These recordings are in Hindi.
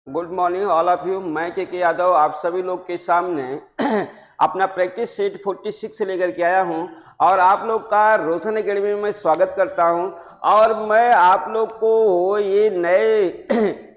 Good morning all of you. मैं के यादव आप सभी लोग के सामने अपना प्रैक्टिस सेट 46 से लेकर के आया हूं और आप लोग का रोशन एकेडमी में स्वागत करता हूं। और मैं आप लोग को ये नए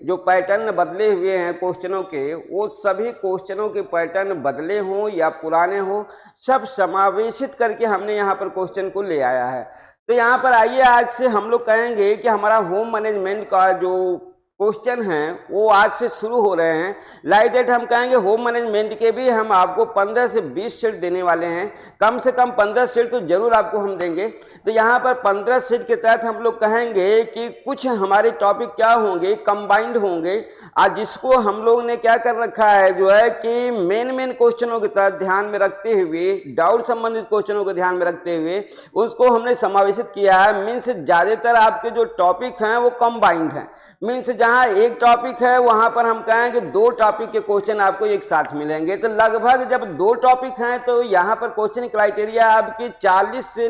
जो पैटर्न बदले हुए हैं क्वेश्चनों के, वो सभी क्वेश्चनों के पैटर्न बदले हों या पुराने हों, सब समावेशित करके हमने यहाँ पर क्वेश्चन को ले आया है। तो यहाँ पर आइए, आज से हम लोग कहेंगे कि हमारा होम मैनेजमेंट का जो क्वेश्चन हैं वो आज से शुरू हो रहे हैं। लाइक दैट हम कहेंगे होम मैनेजमेंट के भी हम आपको 15 से 20 सेट देने वाले हैं। कम से कम 15 सेट तो जरूर आपको हम देंगे। तो यहाँ पर 15 सेट के तहत हम लोग कहेंगे कि कुछ हमारे टॉपिक क्या होंगे, कंबाइंड होंगे। आज जिसको हम लोग ने क्या कर रखा है जो है कि मेन क्वेश्चनों के तहत ध्यान में रखते हुए, डाउट संबंधित क्वेश्चनों को ध्यान में रखते हुए उसको हमने समावेशित किया है। मीन्स ज्यादातर आपके जो टॉपिक हैं वो कंबाइंड हैं। मीन्स जहां एक टॉपिक है वहां पर हम कहेंगे दो टॉपिक के क्वेश्चन आपको एक साथ मिलेंगे। तो लगभग जब दो टॉपिक हैं तो यहां पर क्वेश्चन क्राइटेरिया आपकी 40 से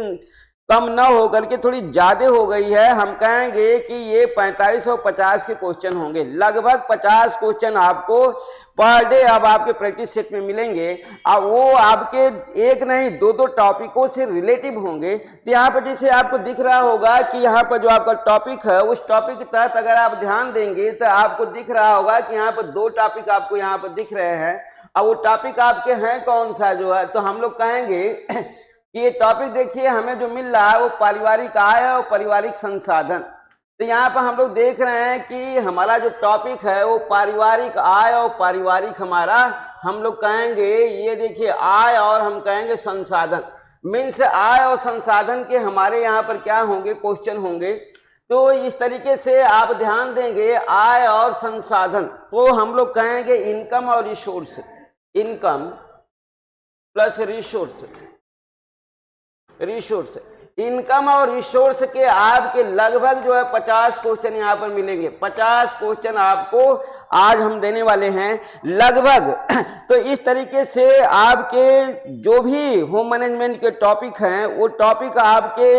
कम न होकर के थोड़ी ज्यादा हो गई है। हम कहेंगे कि ये 45 और 50 के क्वेश्चन होंगे। लगभग 50 क्वेश्चन आपको पर डे अब आपके प्रैक्टिस सेट में मिलेंगे। अब वो आपके एक नहीं दो टॉपिकों से रिलेटिव होंगे। तो यहाँ पर जैसे आपको दिख रहा होगा कि यहाँ पर जो आपका टॉपिक है उस टॉपिक के तहत अगर आप ध्यान देंगे तो आपको दिख रहा होगा कि यहाँ पर दो टॉपिक आपको यहाँ पर दिख रहे हैं। अब वो टॉपिक आपके हैं कौन सा जो है, तो हम लोग कहेंगे कि ये टॉपिक देखिए हमें जो मिल रहा है वो पारिवारिक आय और पारिवारिक संसाधन। तो यहाँ पर हम लोग देख रहे हैं कि हमारा जो टॉपिक है वो पारिवारिक आय और पारिवारिक हमारा हम लोग कहेंगे, ये देखिए आय और हम कहेंगे संसाधन। मीन्स आय और संसाधन के हमारे यहाँ पर क्या होंगे, क्वेश्चन होंगे। तो इस तरीके से आप ध्यान देंगे आय और संसाधन, तो हम लोग कहेंगे इनकम और resource, income plus resource, resource, income और रिसोर्स के आपके लगभग जो है 50 क्वेश्चन यहाँ पर मिलेंगे। 50 क्वेश्चन आपको आज हम देने वाले हैं लगभग। तो इस तरीके से आपके जो भी होम मैनेजमेंट के टॉपिक हैं वो टॉपिक आपके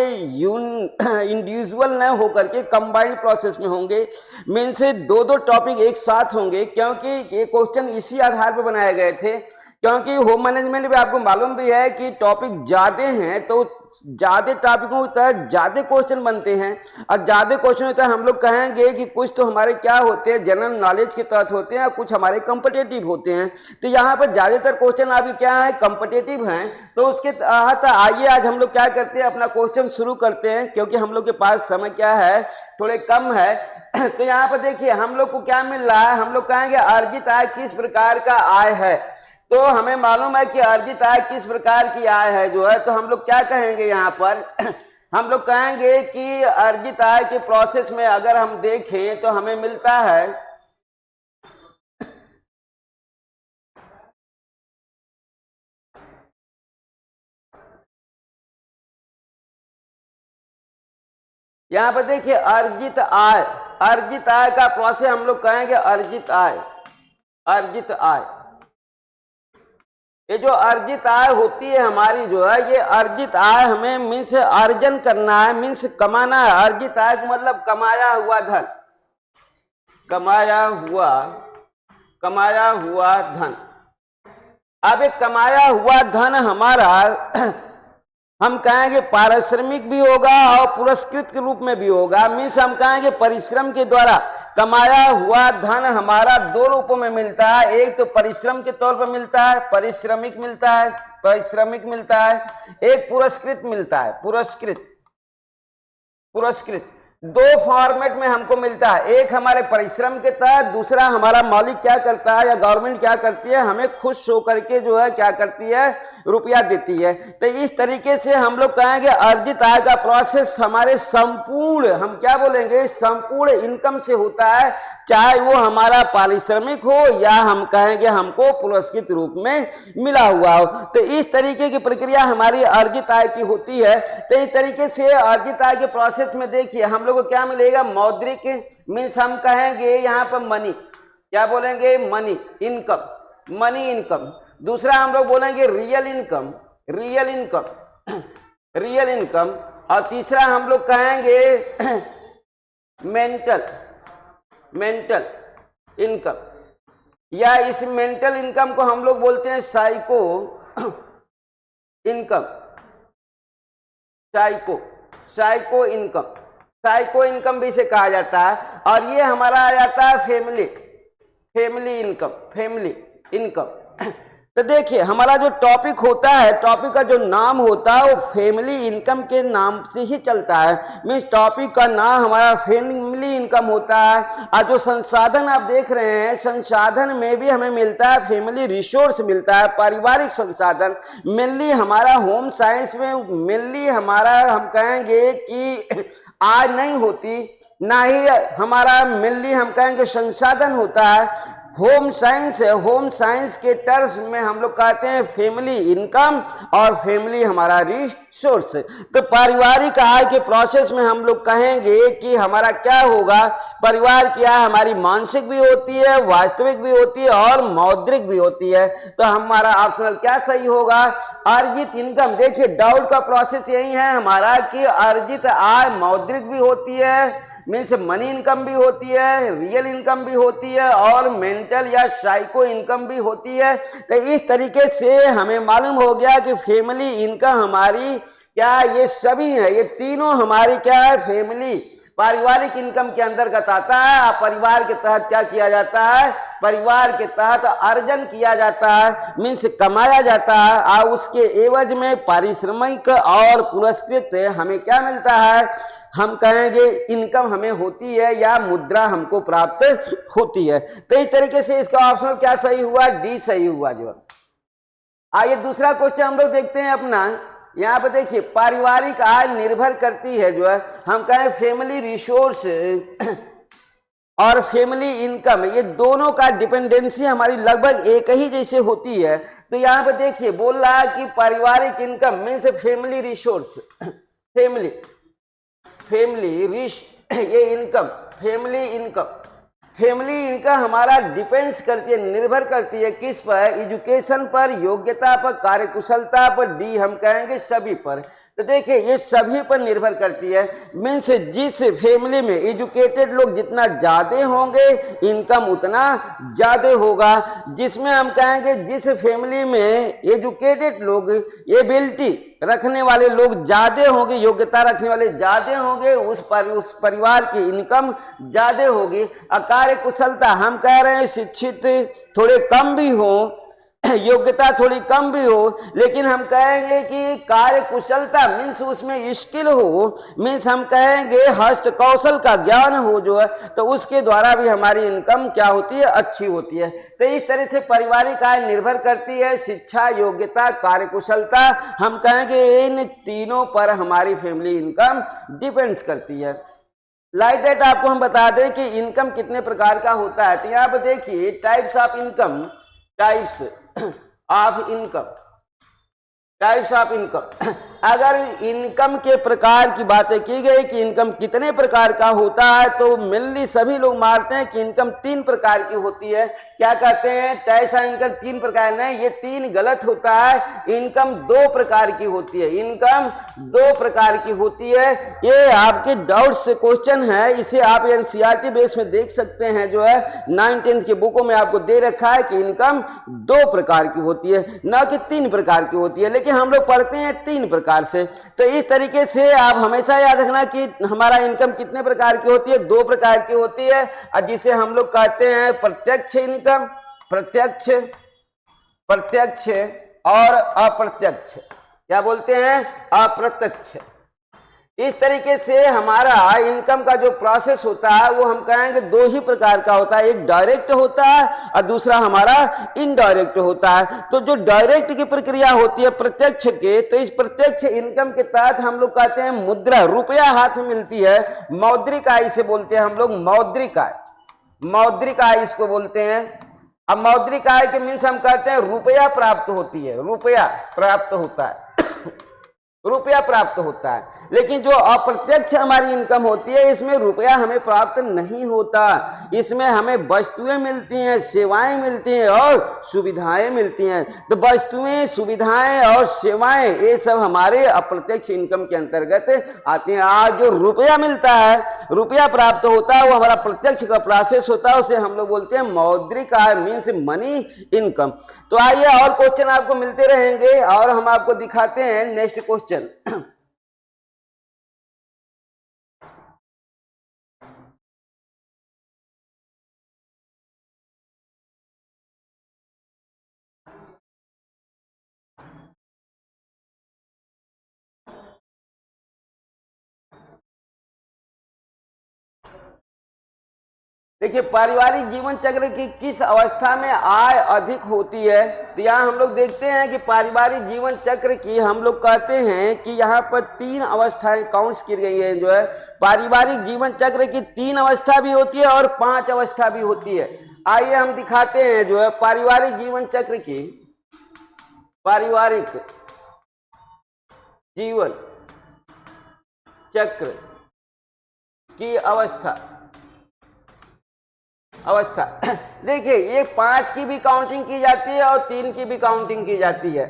इंडिविजुअल न होकर के कंबाइंड प्रोसेस में होंगे। मीन्स दो टॉपिक एक साथ होंगे, क्योंकि ये क्वेश्चन इसी आधार पर बनाए गए थे। क्योंकि होम मैनेजमेंट में आपको मालूम भी है कि टॉपिक ज्यादा हैं, तो ज्यादा टॉपिकों के तहत ज्यादा क्वेश्चन बनते हैं। और ज्यादा क्वेश्चन होता है हम लोग कहेंगे कि कुछ तो हमारे क्या होते हैं, जनरल नॉलेज के तहत होते हैं, कुछ हमारे कॉम्पिटिटिव होते हैं। तो यहाँ पर ज्यादातर क्वेश्चन अभी क्या है, कॉम्पिटिटिव हैं। तो उसके तहत आइए आज हम लोग क्या करते हैं, अपना क्वेश्चन शुरू करते हैं, क्योंकि हम लोग के पास समय क्या है, थोड़े कम है। तो यहाँ पर देखिए हम लोग को क्या मिल रहा है, हम लोग कहेंगे अर्जित आय किस प्रकार का आय है। तो हमें मालूम है कि अर्जित आय किस प्रकार की आय है जो है, तो हम लोग क्या कहेंगे यहाँ पर हम लोग कहेंगे कि अर्जित आय के प्रोसेस में अगर हम देखें तो हमें मिलता है यहाँ पर देखिए अर्जित आय, अर्जित आय का प्रोसेस हम लोग कहेंगे अर्जित आय, अर्जित आय। ये जो अर्जित आय होती है हमारी जो है, ये अर्जित आय हमें मीन्स अर्जन करना है, मीन्स कमाना है। अर्जित आय का मतलब कमाया हुआ धन, कमाया हुआ धन। अब एक कमाया हुआ धन हमारा हम कहेंगे पारिश्रमिक भी होगा और पुरस्कृत के रूप में भी होगा। मीन्स हम कहेंगे परिश्रम के द्वारा कमाया हुआ धन हमारा दो रूपों में मिलता है। एक तो परिश्रम के तौर पर मिलता है, पारिश्रमिक मिलता है, पारिश्रमिक मिलता है। एक पुरस्कृत मिलता है, पुरस्कृत, पुरस्कृत। दो फॉर्मेट में हमको मिलता है, एक हमारे परिश्रम के तहत, दूसरा हमारा मालिक क्या करता है या गवर्नमेंट क्या करती है, हमें खुश होकर के जो है क्या करती है, रुपया देती है। तो इस तरीके से हम लोग कहेंगे अर्जित आय का प्रोसेस हमारे संपूर्ण, हम क्या बोलेंगे, संपूर्ण इनकम से होता है, चाहे वो हमारा पारिश्रमिक हो या हम कहेंगे हमको पुरस्कृत रूप में मिला हुआ हो। तो इस तरीके की प्रक्रिया हमारी अर्जित आय की होती है। तो इस तरीके से अर्जित आय के प्रोसेस में देखिए हम लोग को क्या मिलेगा, मौद्रिक, मीन्स हम कहेंगे यहाँ पर मनी, क्या बोलेंगे, मनी इनकम, मनी इनकम। दूसरा हम लोग बोलेंगे real income, real income, real income. और तीसरा हम लोग कहेंगे मेंटल, मेंटल, इनकम, या इस मेंटल इनकम को हम लोग बोलते हैं psycho income, psycho income, psycho income भी इसे कहा जाता है। और ये हमारा आ जाता है फैमिली इनकम। तो देखिए हमारा जो टॉपिक होता है, टॉपिक का जो नाम होता है वो फैमिली इनकम के नाम से ही चलता है। मीन्स टॉपिक का नाम हमारा फैमिली इनकम होता है। और जो संसाधन आप देख रहे हैं, संसाधन में भी हमें मिलता है फैमिली रिसोर्स मिलता है, पारिवारिक संसाधन। मेनली हमारा होम साइंस में मेनली हमारा हम कहेंगे कि आज नहीं होती, ना ही हमारा मेनली हम कहेंगे संसाधन होता है। होम साइंस है, होम साइंस के टर्म्स में हम लोग कहते हैं फैमिली इनकम और फैमिली हमारा रिसोर्स। तो पारिवारिक आय के प्रोसेस में हम लोग कहेंगे कि हमारा क्या होगा, परिवार की आय हमारी मानसिक भी होती है, वास्तविक भी होती है और मौद्रिक भी होती है। तो हमारा ऑप्शनल क्या सही होगा, अर्जित इनकम। देखिए डाउट का प्रोसेस यही है हमारा कि अर्जित आय मौद्रिक भी होती है, मीन्स मनी इनकम भी होती है, रियल इनकम भी होती है और मेंटल या साइको इनकम भी होती है। तो इस तरीके से हमें मालूम हो गया कि फैमिली इनकम हमारी क्या, ये सभी है, ये तीनों हमारी क्या है, फैमिली पारिवारिक इनकम के अंतर्गत आता है। परिवार के तहत क्या किया जाता है, परिवार के तहत अर्जन किया जाता है, मीन्स कमाया जाता है और उसके एवज में पारिश्रमिक और पुरस्कृत हमें क्या मिलता है, हम कहेंगे इनकम हमें होती है या मुद्रा हमको प्राप्त होती है। तो इस तरीके से इसका ऑप्शन क्या सही हुआ, डी सही हुआ। जो आइए दूसरा क्वेश्चन हम लोग देखते हैं अपना। यहाँ पे देखिए पारिवारिक आय निर्भर करती है जो है हम कहें फैमिली रिसोर्स और फैमिली इनकम, ये दोनों का डिपेंडेंसी हमारी लगभग एक ही जैसे होती है। तो यहाँ पे देखिए बोल रहा है कि पारिवारिक इनकम मीन्स फैमिली रिसोर्स, ये इनकम फैमिली इनकम हमारा डिपेंड्स करती है, निर्भर करती है किस पर, एजुकेशन पर, योग्यता पर, कार्यकुशलता पर, डी हम कहेंगे सभी पर। तो देखिए ये सभी पर निर्भर करती है। मीन्स जिस फैमिली में एजुकेटेड लोग जितना ज्यादा होंगे इनकम उतना ज्यादा होगा। जिसमें हम कहेंगे जिस फैमिली में एजुकेटेड लोग, एबिलिटी रखने वाले लोग ज्यादा होंगे, योग्यता रखने वाले ज्यादा होंगे, उस परिवार की इनकम ज्यादा होगी। कार्य कुशलता हम कह रहे हैं शिक्षित थोड़े कम भी हो, योग्यता थोड़ी कम भी हो, लेकिन हम कहेंगे कि कार्य कुशलता मीन्स उसमें स्किल हो, मीन्स हम कहेंगे हस्त कौशल का ज्ञान हो जो है, तो उसके द्वारा भी हमारी इनकम क्या होती है, अच्छी होती है। तो इस तरह से पारिवारिक आय निर्भर करती है शिक्षा, योग्यता, कार्य कुशलता, हम कहेंगे इन तीनों पर हमारी फैमिली इनकम डिपेंड्स करती है। लाइक दैट आपको हम बता दें कि इनकम कितने प्रकार का होता है। तो यहाँ पर देखिए types of income, types of income. अगर इनकम के प्रकार की बातें की गई कि इनकम कितने प्रकार का होता है, तो मेनली सभी लोग मानते हैं कि इनकम 3 प्रकार की होती है। क्या कहते हैं, टाइप्स ऑफ इनकम 3 प्रकार, नहीं ये 3 गलत होता है। इनकम 2 प्रकार की होती है, इनकम 2 प्रकार की होती है। ये आपके डाउट से क्वेश्चन है, इसे आप एनसीईआरटी बेस में देख सकते हैं जो है 9th-10th की बुकों में आपको दे रखा है कि इनकम 2 प्रकार की होती है, न कि 3 प्रकार की होती है, लेकिन हम लोग पढ़ते हैं 3 प्रकार से। तो इस तरीके से आप हमेशा याद रखना कि हमारा इनकम कितने प्रकार की होती है, 2 प्रकार की होती है, और जिसे हम लोग कहते हैं प्रत्यक्ष इनकम, प्रत्यक्ष और अप्रत्यक्ष, क्या बोलते हैं, अप्रत्यक्ष। इस तरीके से हमारा इनकम का जो प्रोसेस होता है वो हम कहेंगे 2 ही प्रकार का होता है, एक डायरेक्ट होता है और दूसरा हमारा इनडायरेक्ट होता है। तो जो डायरेक्ट की प्रक्रिया होती है प्रत्यक्ष के, तो इस प्रत्यक्ष इनकम के तहत हम लोग कहते हैं मुद्रा, रुपया हाथ में मिलती है, मौद्रिक आय इसे बोलते हैं हम लोग, मौद्रिक आय इसको बोलते हैं। अब मौद्रिक आय के मीन्स हम कहते हैं रुपया प्राप्त होती है, रुपया प्राप्त होता है रुपया प्राप्त होता है। लेकिन जो अप्रत्यक्ष हमारी इनकम होती है, इसमें रुपया हमें प्राप्त नहीं होता। इसमें हमें वस्तुएं मिलती हैं, सेवाएं मिलती हैं और सुविधाएं मिलती हैं। तो वस्तुएं, सुविधाएं और सेवाएं ये सब हमारे अप्रत्यक्ष इनकम के अंतर्गत आती हैं। आज जो रुपया मिलता है, रुपया प्राप्त होता है, वो हमारा प्रत्यक्ष का प्रोसेस होता है, उसे हम लोग बोलते हैं मौद्रिक आय, मीन्स मनी इनकम। तो आइए और क्वेश्चन आपको मिलते रहेंगे और हम आपको दिखाते हैं नेक्स्ट क्वेश्चन। देखिए, पारिवारिक जीवन चक्र की किस अवस्था में आय अधिक होती है। तो यहाँ हम लोग देखते हैं कि पारिवारिक जीवन चक्र की हम लोग कहते हैं कि यहाँ पर 3 अवस्थाएं काउंट्स की गई है। जो है पारिवारिक जीवन चक्र की 3 अवस्था भी होती है और 5 अवस्था भी होती है। आइए हम दिखाते हैं जो है पारिवारिक जीवन चक्र की, पारिवारिक जीवन चक्र की अवस्था। देखिए, ये 5 की भी काउंटिंग की जाती है और 3 की भी काउंटिंग की जाती है।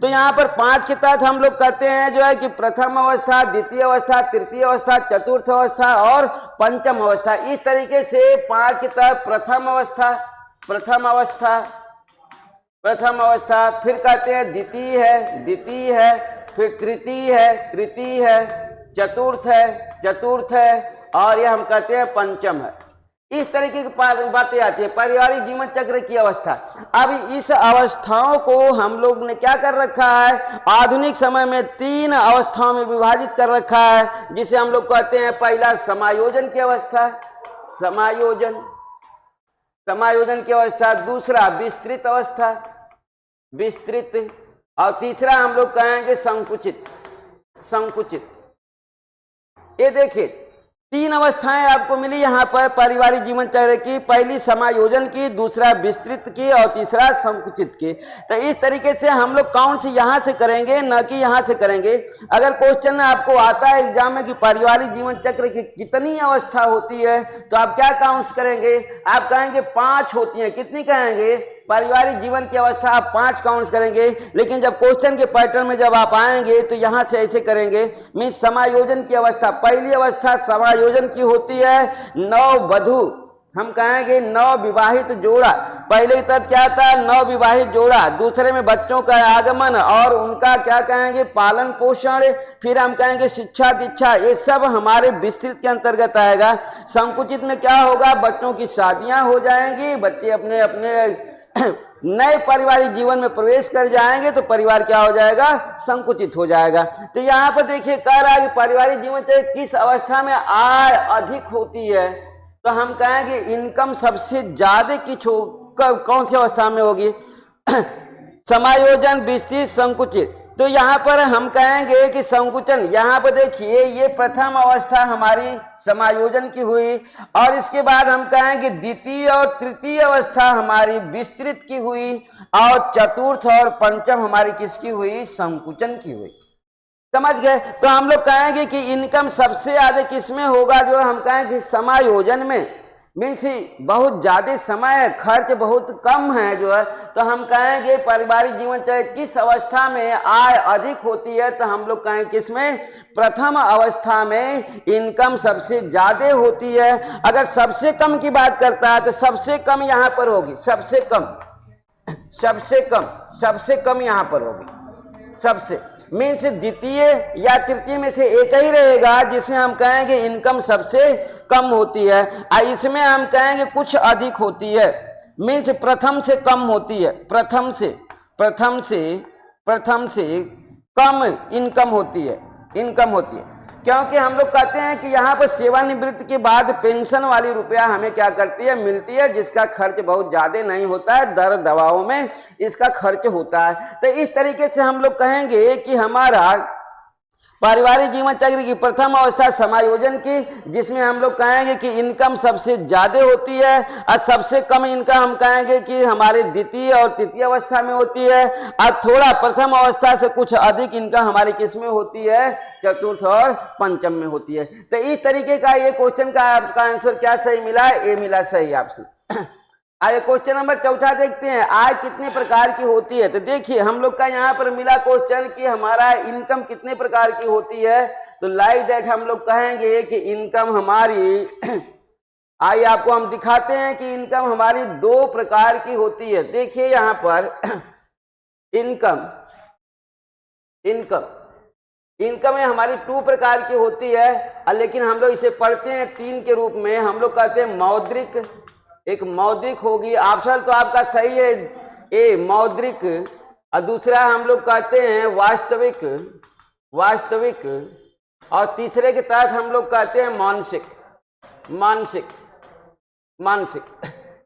तो यहाँ पर 5 के तहत हम लोग कहते हैं जो है कि प्रथम अवस्था, द्वितीय अवस्था, तृतीय अवस्था, चतुर्थ अवस्था और पंचम अवस्था। इस तरीके से 5 के तहत प्रथम अवस्था, फिर कहते हैं द्वितीय है, फिर तृतीय है, चतुर्थ है और ये हम कहते हैं पंचम है। इस तरीके की बातें आती है पारिवारिक जीवन चक्र की अवस्था। अब इस अवस्थाओं को हम लोग ने क्या कर रखा है, आधुनिक समय में 3 अवस्थाओं में विभाजित कर रखा है, जिसे हम लोग कहते हैं पहला समायोजन की अवस्था, समायोजन की अवस्था, दूसरा विस्तृत अवस्था, और तीसरा हम लोग कहेंगे संकुचित। ये देखिए 3 अवस्थाएं आपको मिली यहाँ पर पारिवारिक जीवन चक्र की, पहली समायोजन की, दूसरा विस्तृत की और तीसरा संकुचित की। तो इस तरीके से हम लोग काउंट से यहाँ से करेंगे, न कि यहाँ से करेंगे। अगर क्वेश्चन आपको आता है एग्जाम में कि पारिवारिक जीवन चक्र की कितनी अवस्था होती है, तो आप क्या काउंट्स करेंगे, आप कहेंगे 5 होती हैं। कितनी कहेंगे, पारिवारिक जीवन की अवस्था आप 5 काउंट्स करेंगे। लेकिन जब क्वेश्चन के पैटर्न में जब आप आएंगे तो यहाँ से ऐसे करेंगे, मीन्स समायोजन की अवस्था, पहली अवस्था समायोजन की होती है, नववधू, हम कहेंगे नवविवाहित जोड़ा। पहले तक क्या था, नवविवाहित जोड़ा, दूसरे में बच्चों का आगमन और उनका क्या कहेंगे पालन पोषण, फिर हम कहेंगे शिक्षा दीक्षा, ये सब हमारे विस्तृत के अंतर्गत आएगा। संकुचित में क्या होगा, बच्चों की शादियां हो जाएंगी, बच्चे अपने अपने नए पारिवारिक जीवन में प्रवेश कर जाएंगे, तो परिवार क्या हो जाएगा, संकुचित हो जाएगा। तो यहाँ पर देखिए कह रहा है कि पारिवारिक जीवन किस अवस्था में आय अधिक होती है। तो हम कहेंगे इनकम सबसे ज्यादा कौन सी अवस्था में होगी, समायोजन, विस्तृत, संकुचित। तो यहाँ पर हम कहेंगे कि संकुचन, यहाँ पर देखिए ये प्रथम अवस्था हमारी समायोजन की हुई, और इसके बाद हम कहेंगे द्वितीय और तृतीय अवस्था हमारी विस्तृत की हुई, और चतुर्थ और पंचम हमारी किसकी हुई, संकुचन की हुई। समझ गए। तो हम लोग कहेंगे कि इनकम सबसे ज्यादा किसमें होगा, जो हम कहेंगे समायोजन में, मीन्स बहुत ज्यादा समय, खर्च बहुत कम है जो है। तो हम कहेंगे पारिवारिक जीवन चाहे किस अवस्था में आय अधिक होती है, तो हम लोग कहेंगे किसमें, प्रथम अवस्था में इनकम सबसे ज्यादा होती है। अगर सबसे कम की बात करता है तो सबसे कम यहाँ पर होगी, सबसे कम यहाँ पर होगी, सबसे मीन्स द्वितीय या तृतीय में से एक ही रहेगा जिसमें हम कहेंगे इनकम सबसे कम होती है। इसमें हम कहेंगे कुछ अधिक होती है, मीन्स प्रथम से कम होती है, प्रथम से कम इनकम होती है, क्योंकि हम लोग कहते हैं कि यहाँ पर सेवानिवृत्ति के बाद पेंशन वाली रुपया हमें क्या करती है, मिलती है, जिसका खर्च बहुत ज्यादा नहीं होता है, दर दवाओं में इसका खर्च होता है। तो इस तरीके से हम लोग कहेंगे कि हमारा पारिवारिक जीवन चक्र की प्रथम अवस्था समायोजन की, जिसमें हम लोग कहेंगे कि इनकम सबसे ज्यादा होती है और सबसे कम इनकम हम कहेंगे कि हमारे द्वितीय और तृतीय अवस्था में होती है, और थोड़ा प्रथम अवस्था से कुछ अधिक इनकम हमारी किस में होती है, चतुर्थ और पंचम में होती है। तो इस तरीके का ये क्वेश्चन का आपका आंसर क्या सही मिला, ए मिला सही आपसे। आइए क्वेश्चन नंबर चौथा देखते हैं, आय कितने प्रकार की होती है। तो देखिए हम लोग का यहाँ पर मिला क्वेश्चन कि हमारा इनकम कितने प्रकार की होती है, तो लाइक दैट हम लोग कहेंगे कि इनकम हमारी आइए आपको हम दिखाते हैं कि इनकम हमारी 2 प्रकार की होती है। देखिए यहाँ पर इनकम इनकम में हमारी 2 प्रकार की होती है, लेकिन हम लोग इसे पढ़ते हैं 3 के रूप में। हम लोग कहते हैं मौद्रिक, एक मौद्रिक होगी, ऑप्शन तो आपका सही है ए मौद्रिक, और दूसरा हम लोग कहते हैं वास्तविक, और तीसरे के तहत हम लोग कहते हैं मानसिक।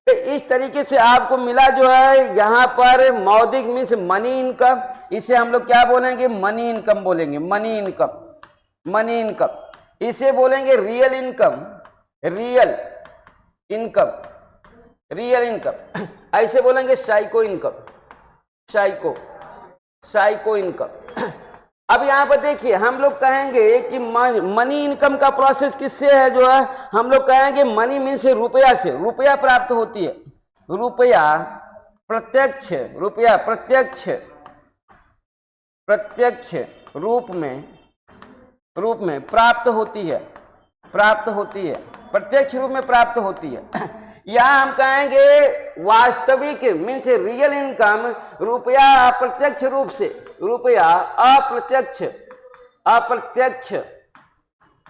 तो इस तरीके से आपको मिला जो है यहाँ पर मौद्रिक मीन्स मनी इनकम, इसे हम लोग क्या बोलेंगे, मनी इनकम बोलेंगे, मनी इनकम। इसे बोलेंगे रियल इनकम, ऐसे बोलेंगे साइको इनकम। अब यहाँ पर देखिए हम लोग कहेंगे कि मनी इनकम का प्रोसेस किससे है, जो है हम लोग कहेंगे मनी मीन्स रुपया से, रुपया प्राप्त होती है, रुपया प्रत्यक्ष रूप में प्राप्त होती है, प्रत्यक्ष रूप में प्राप्त होती है। या हम कहेंगे वास्तविक मीन्स रियल इनकम, रुपया अप्रत्यक्ष रूप से, रुपया अप्रत्यक्ष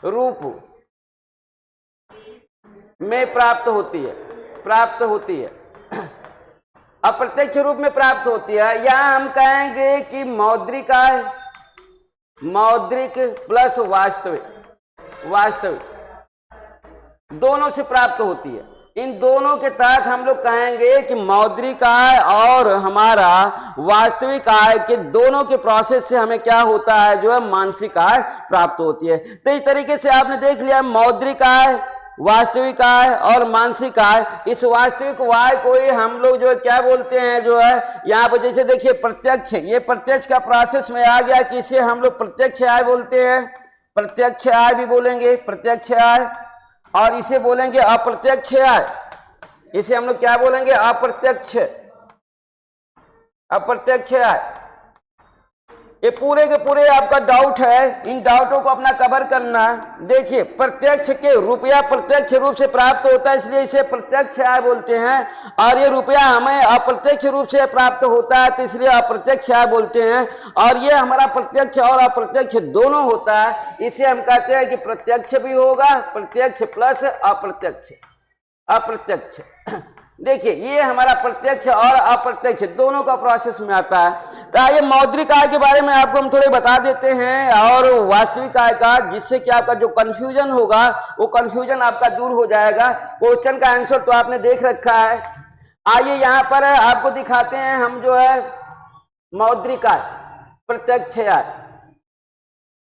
रूप में प्राप्त होती है, अप्रत्यक्ष रूप में प्राप्त होती है। या हम कहेंगे कि मौद्रिक प्लस वास्तविक दोनों से प्राप्त होती है। इन दोनों के तहत हम लोग कहेंगे कि मौद्रिक आय और हमारा वास्तविक आय के दोनों के प्रोसेस से हमें क्या होता है, जो है मानसिक आय प्राप्त होती है। तो इस तरीके से आपने देख लिया मौद्रिक आय, वास्तविक आय और मानसिक आय। इस वास्तविक आय को ही हम लोग जो है क्या बोलते हैं, जो है यहाँ पर जैसे देखिए प्रत्यक्ष, ये प्रत्यक्ष का प्रोसेस में आ गया कि इसे हम लोग प्रत्यक्ष आय बोलते हैं, प्रत्यक्ष आय भी बोलेंगे प्रत्यक्ष आय, और इसे बोलेंगे अप्रत्यक्ष आय, इसे हम लोग क्या बोलेंगे, अप्रत्यक्ष आय। ये पूरे के पूरे आपका डाउट है, इन डाउटों को अपना कवर करना। देखिए प्रत्यक्ष के रुपया प्रत्यक्ष रूप से प्राप्त होता है, इसलिए इसे प्रत्यक्ष आय बोलते हैं, और ये रुपया हमें अप्रत्यक्ष रूप से प्राप्त होता है, तो इसलिए अप्रत्यक्ष आय बोलते हैं। और ये हमारा प्रत्यक्ष और अप्रत्यक्ष दोनों होता है, इसे हम कहते हैं कि प्रत्यक्ष भी होगा, प्रत्यक्ष प्लस अप्रत्यक्ष। देखिए ये हमारा प्रत्यक्ष और अप्रत्यक्ष दोनों का प्रोसेस में आता है। तो आइए मौद्रिक आय के बारे में आपको हम थोड़े बता देते हैं, और वास्तविक आय का, जिससे कि आपका जो कंफ्यूजन होगा वो कंफ्यूजन आपका दूर हो जाएगा। क्वेश्चन का आंसर तो आपने देख रखा है। आइए यहाँ पर आपको दिखाते हैं हम जो है मौद्रिक आय, प्रत्यक्ष आय।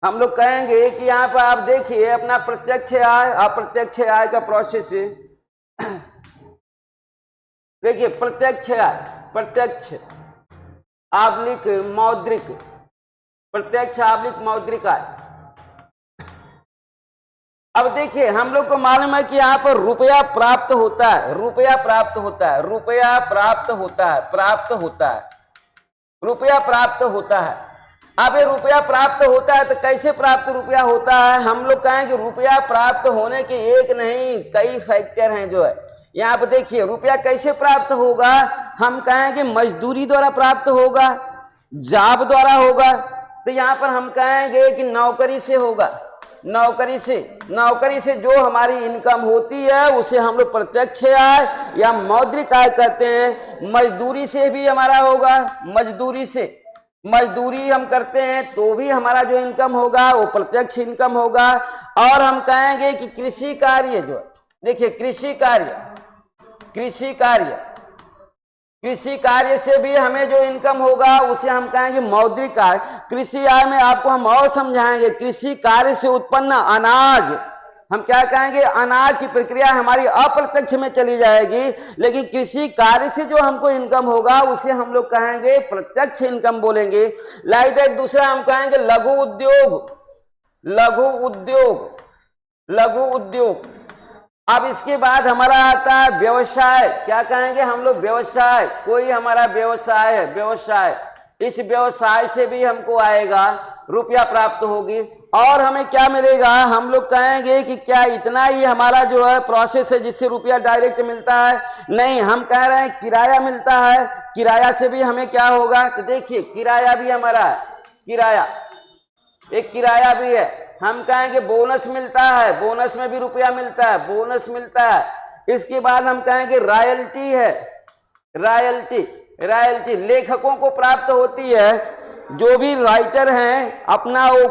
हम लोग कहेंगे कि यहाँ पर आप देखिए अपना प्रत्यक्ष आय अप्रत्यक्ष आय का प्रोसेस है। देखिए प्रत्यक्ष आय, प्रत्यक्ष आब्लिक मौद्रिक, प्रत्यक्ष आब्लिक मौद्रिक आय। अब देखिए हम लोग को मालूम है कि यहाँ पर रुपया प्राप्त होता है, रुपया प्राप्त होता है, रुपया प्राप्त होता है, रुपया प्राप्त होता है। अब ये रुपया प्राप्त होता है तो कैसे प्राप्त रुपया होता है, हम लोग कहेंगे रुपया प्राप्त होने के एक नहीं कई फैक्टर हैं। जो है यहाँ पर देखिए रुपया कैसे प्राप्त होगा, हम कहेंगे मजदूरी द्वारा प्राप्त होगा, जॉब द्वारा होगा। तो यहाँ पर हम कहेंगे कि नौकरी से होगा, नौकरी से जो हमारी इनकम होती है उसे हम लोग प्रत्यक्ष आय या मौद्रिक आय कहते हैं। मजदूरी से भी हमारा होगा, मजदूरी हम करते हैं तो भी हमारा जो इनकम होगा वो प्रत्यक्ष इनकम होगा। और हम कहेंगे कि कृषि कार्य, जो देखिए कृषि कृषि कार्य से भी हमें जो इनकम होगा उसे हम कहेंगे मौद्रिक आय। कृषि आय में आपको हम और समझाएंगे, कृषि कार्य से उत्पन्न अनाज हम क्या कहेंगे, अनाज की प्रक्रिया हमारी अप्रत्यक्ष में चली जाएगी, लेकिन कृषि कार्य से जो हमको इनकम होगा उसे हम लोग कहेंगे प्रत्यक्ष इनकम बोलेंगे। लाइक दैट दूसरा हम कहेंगे लघु उद्योग, लघु उद्योग, लघु उद्योग। अब इसके बाद हमारा आता है व्यवसाय, क्या कहेंगे हम लोग, व्यवसाय। कोई हमारा व्यवसाय है, व्यवसाय, इस व्यवसाय से भी हमको आएगा, रुपया प्राप्त होगी। और हमें क्या मिलेगा, हम लोग कहेंगे कि क्या इतना ही हमारा जो है प्रोसेस है जिससे रुपया डायरेक्ट मिलता है, नहीं, हम कह रहे हैं किराया मिलता है, किराया से भी हमें क्या होगा, तो देखिए किराया भी हमारा है, किराया, एक किराया भी है। हम कहेंगे बोनस मिलता है, बोनस में भी रुपया मिलता है, बोनस मिलता है। इसके बाद हम कहेंगे रॉयल्टी है, रॉयल्टी, रॉयल्टी लेखकों को प्राप्त होती है। जो भी राइटर हैं अपना वो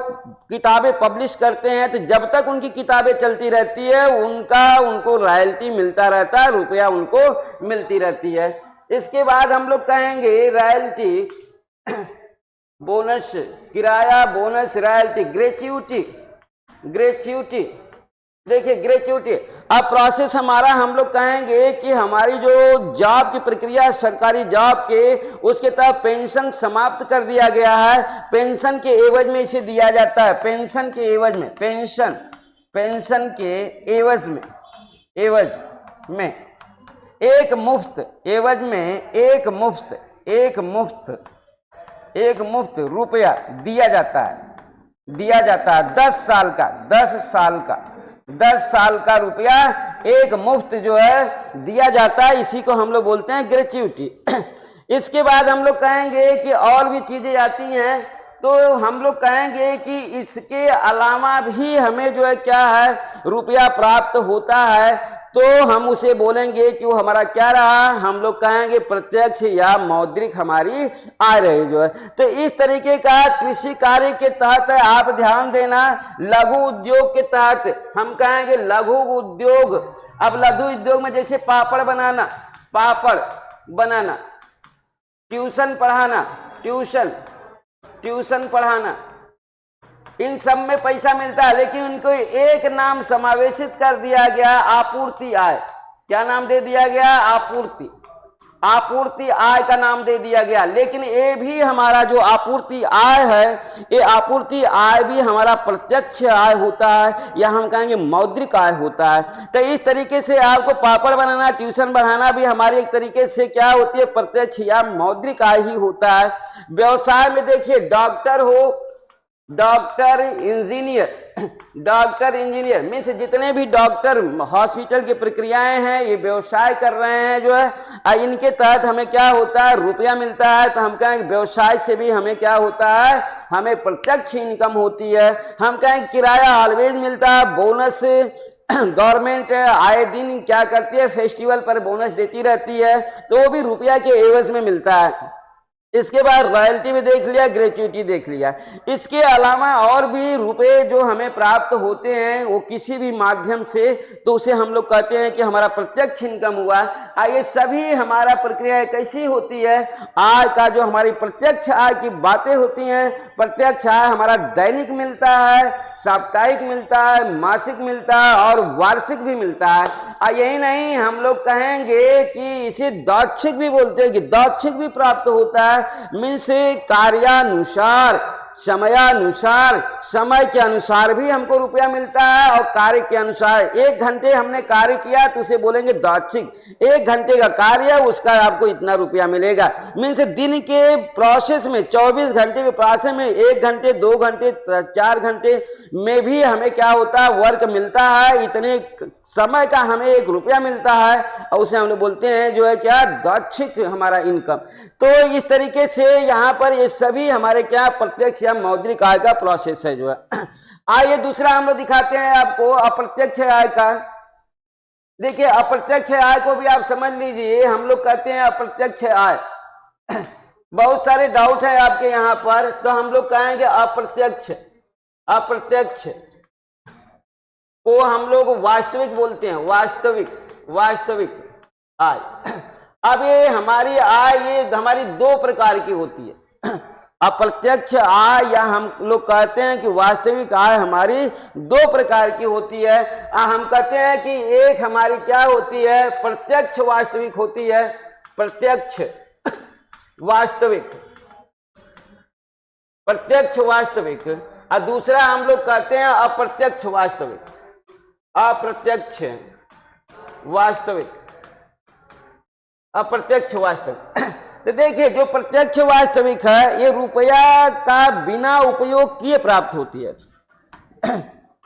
किताबें पब्लिश करते हैं, तो जब तक उनकी किताबें चलती रहती है उनको रॉयल्टी मिलता रहता है, रुपया उनको मिलती रहती है। इसके बाद हम लोग कहेंगे रॉयल्टी, बोनस, किराया, बोनस, रॉयल्टी, ग्रेच्युटी, ग्रेच्युटी, देखिए ग्रेच्युटी। अब प्रोसेस हमारा हम लोग कहेंगे कि हमारी जो जॉब की प्रक्रिया, सरकारी जॉब के, उसके तहत पेंशन समाप्त कर दिया गया है, पेंशन के एवज में इसे दिया जाता है, पेंशन के एवज में, पेंशन, पेंशन के एवज में, एवज में एक मुफ्त, एवज में एक मुफ्त, एक मुफ्त, एक मुफ्त रुपया दिया जाता है, दिया जाता है 10 साल का, 10 साल का, 10 साल का रुपया एक मुफ्त जो है दिया जाता है, इसी को हम लोग बोलते हैं ग्रेच्युटी। इसके बाद हम लोग कहेंगे कि और भी चीजें आती हैं, तो हम लोग कहेंगे कि इसके अलावा भी हमें जो है क्या है, रुपया प्राप्त होता है, तो हम उसे बोलेंगे कि वो हमारा क्या रहा, हम लोग कहेंगे प्रत्यक्ष या मौद्रिक हमारी आ रही जो है। तो इस तरीके का कृषि कार्य के तहत आप ध्यान देना, लघु उद्योग के तहत हम कहेंगे लघु उद्योग। अब लघु उद्योग में जैसे पापड़ बनाना, पापड़ बनाना, ट्यूशन पढ़ाना, ट्यूशन, ट्यूशन पढ़ाना, इन सब में पैसा मिलता है, लेकिन उनको एक नाम समावेशित कर दिया गया, आपूर्ति आय। क्या नाम दे दिया गया, आपूर्ति, आपूर्ति आय का नाम दे दिया गया। लेकिन ये भी हमारा जो आपूर्ति आय है, ये आपूर्ति आय भी हमारा प्रत्यक्ष आय होता है, या हम कहेंगे मौद्रिक आय होता है। तो इस तरीके से आपको पापड़ बनाना, ट्यूशन बढ़ाना भी हमारी एक तरीके से क्या होती है, प्रत्यक्ष या मौद्रिक आय ही होता है। व्यवसाय में देखिए डॉक्टर हो, doctor, engineer, doctor, engineer means जितने भी डॉक्टर हॉस्पिटल की प्रक्रियाएं हैं ये व्यवसाय कर रहे हैं जो है, इनके तहत हमें क्या होता है, रुपया मिलता है। तो हम कहेंगे व्यवसाय से भी हमें क्या होता है, हमें प्रत्यक्ष इनकम होती है। हम कहेंगे किराया ऑलवेज मिलता है, बोनस गवर्नमेंट आए दिन क्या करती है, फेस्टिवल पर बोनस देती रहती है, तो वो भी रुपया के एवज में मिलता है। इसके बाद रॉयल्टी भी देख लिया, ग्रेच्युटी देख लिया। इसके अलावा और भी रुपए जो हमें प्राप्त होते हैं वो किसी भी माध्यम से, तो उसे हम लोग कहते हैं कि हमारा प्रत्यक्ष इनकम हुआ। ये सभी हमारा प्रक्रिया कैसी होती है, आय का जो हमारी प्रत्यक्ष आय की बातें होती हैं। प्रत्यक्ष आय हमारा दैनिक मिलता है, साप्ताहिक मिलता है, मासिक मिलता है और वार्षिक भी मिलता है। यही नहीं, हम लोग कहेंगे कि इसे दैक्षिक भी बोलते हैं, कि दैक्षिक भी प्राप्त होता है। मीन्स कार्यानुसार, समयानुसार, समय के अनुसार भी हमको रुपया मिलता है, और कार्य के अनुसार। 1 घंटे हमने कार्य किया तो उसे बोलेंगे दैक्षिक, 1 घंटे का कार्य उसका आपको इतना रुपया मिलेगा। मीन्स दिन के प्रोसेस में, 24 घंटे के प्रोसेस में 1 घंटे, 2 घंटे, 4 घंटे में भी हमें क्या होता है, वर्क मिलता है, इतने समय का हमें 1 रुपया मिलता है, और उसे हम लोग बोलते हैं जो है क्या, दैक्षिक हमारा इनकम। तो इस तरीके से यहाँ पर ये सभी हमारे क्या प्रत्यक्ष या मौद्रिक आय का प्रोसेस है जो है। आइए दूसरा हम लोग दिखाते हैं आपको अप्रत्यक्ष आय का। देखिए अप्रत्यक्ष आय को भी आप समझ लीजिए, हम लोग कहते हैं अप्रत्यक्ष आय। बहुत सारे डाउट है आपके यहाँ पर, तो हम लोग कहेंगे अप्रत्यक्ष, अप्रत्यक्ष को हम लोग वास्तविक बोलते हैं, वास्तविक, वास्तविक आय। अब ये हमारी आय, ये हमारी दो प्रकार की होती है। अप्रत्यक्ष आय या हम लोग कहते हैं कि वास्तविक आय हमारी दो प्रकार की होती है। हम कहते हैं कि एक हमारी क्या होती है, प्रत्यक्ष वास्तविक होती है, प्रत्यक्ष वास्तविक, प्रत्यक्ष वास्तविक, और दूसरा हम लोग कहते हैं अप्रत्यक्ष वास्तविक, अप्रत्यक्ष वास्तविक, अप्रत्यक्ष वास्तविक। तो देखिए जो प्रत्यक्ष वास्तविक है ये रुपया का बिना उपयोग किए प्राप्त होती है।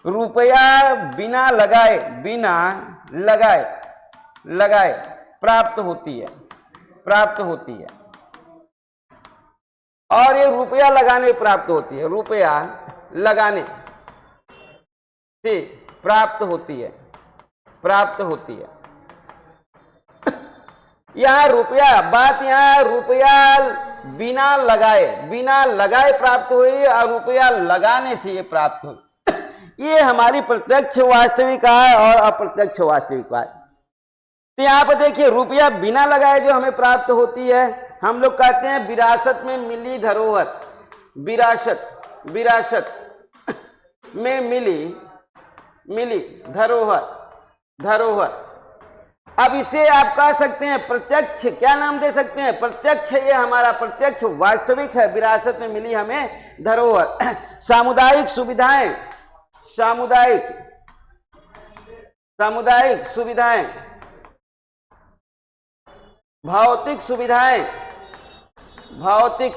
रुपया बिना लगाए, बिना लगाए प्राप्त होती है, प्राप्त होती है। और ये रुपया लगाने प्राप्त होती है, रुपया लगाने से प्राप्त होती है, प्राप्त होती है। यहां रुपया, बात यहां रुपया बिना लगाए प्राप्त हुई और रुपया लगाने से ये प्राप्त हुई। ये हमारी प्रत्यक्ष वास्तविक आय और अप्रत्यक्ष वास्तविक आय। तो यहां पर देखिए रुपया बिना लगाए जो हमें प्राप्त होती है, हम लोग कहते हैं विरासत में मिली धरोहर, विरासत में मिली धरोहर। अब इसे आप कह सकते हैं प्रत्यक्ष, क्या नाम दे सकते हैं, प्रत्यक्ष। ये हमारा प्रत्यक्ष वास्तविक है, विरासत में मिली हमें धरोहर। सामुदायिक सुविधाएं, सामुदायिक सुविधाएं, भौतिक सुविधाएं, भौतिक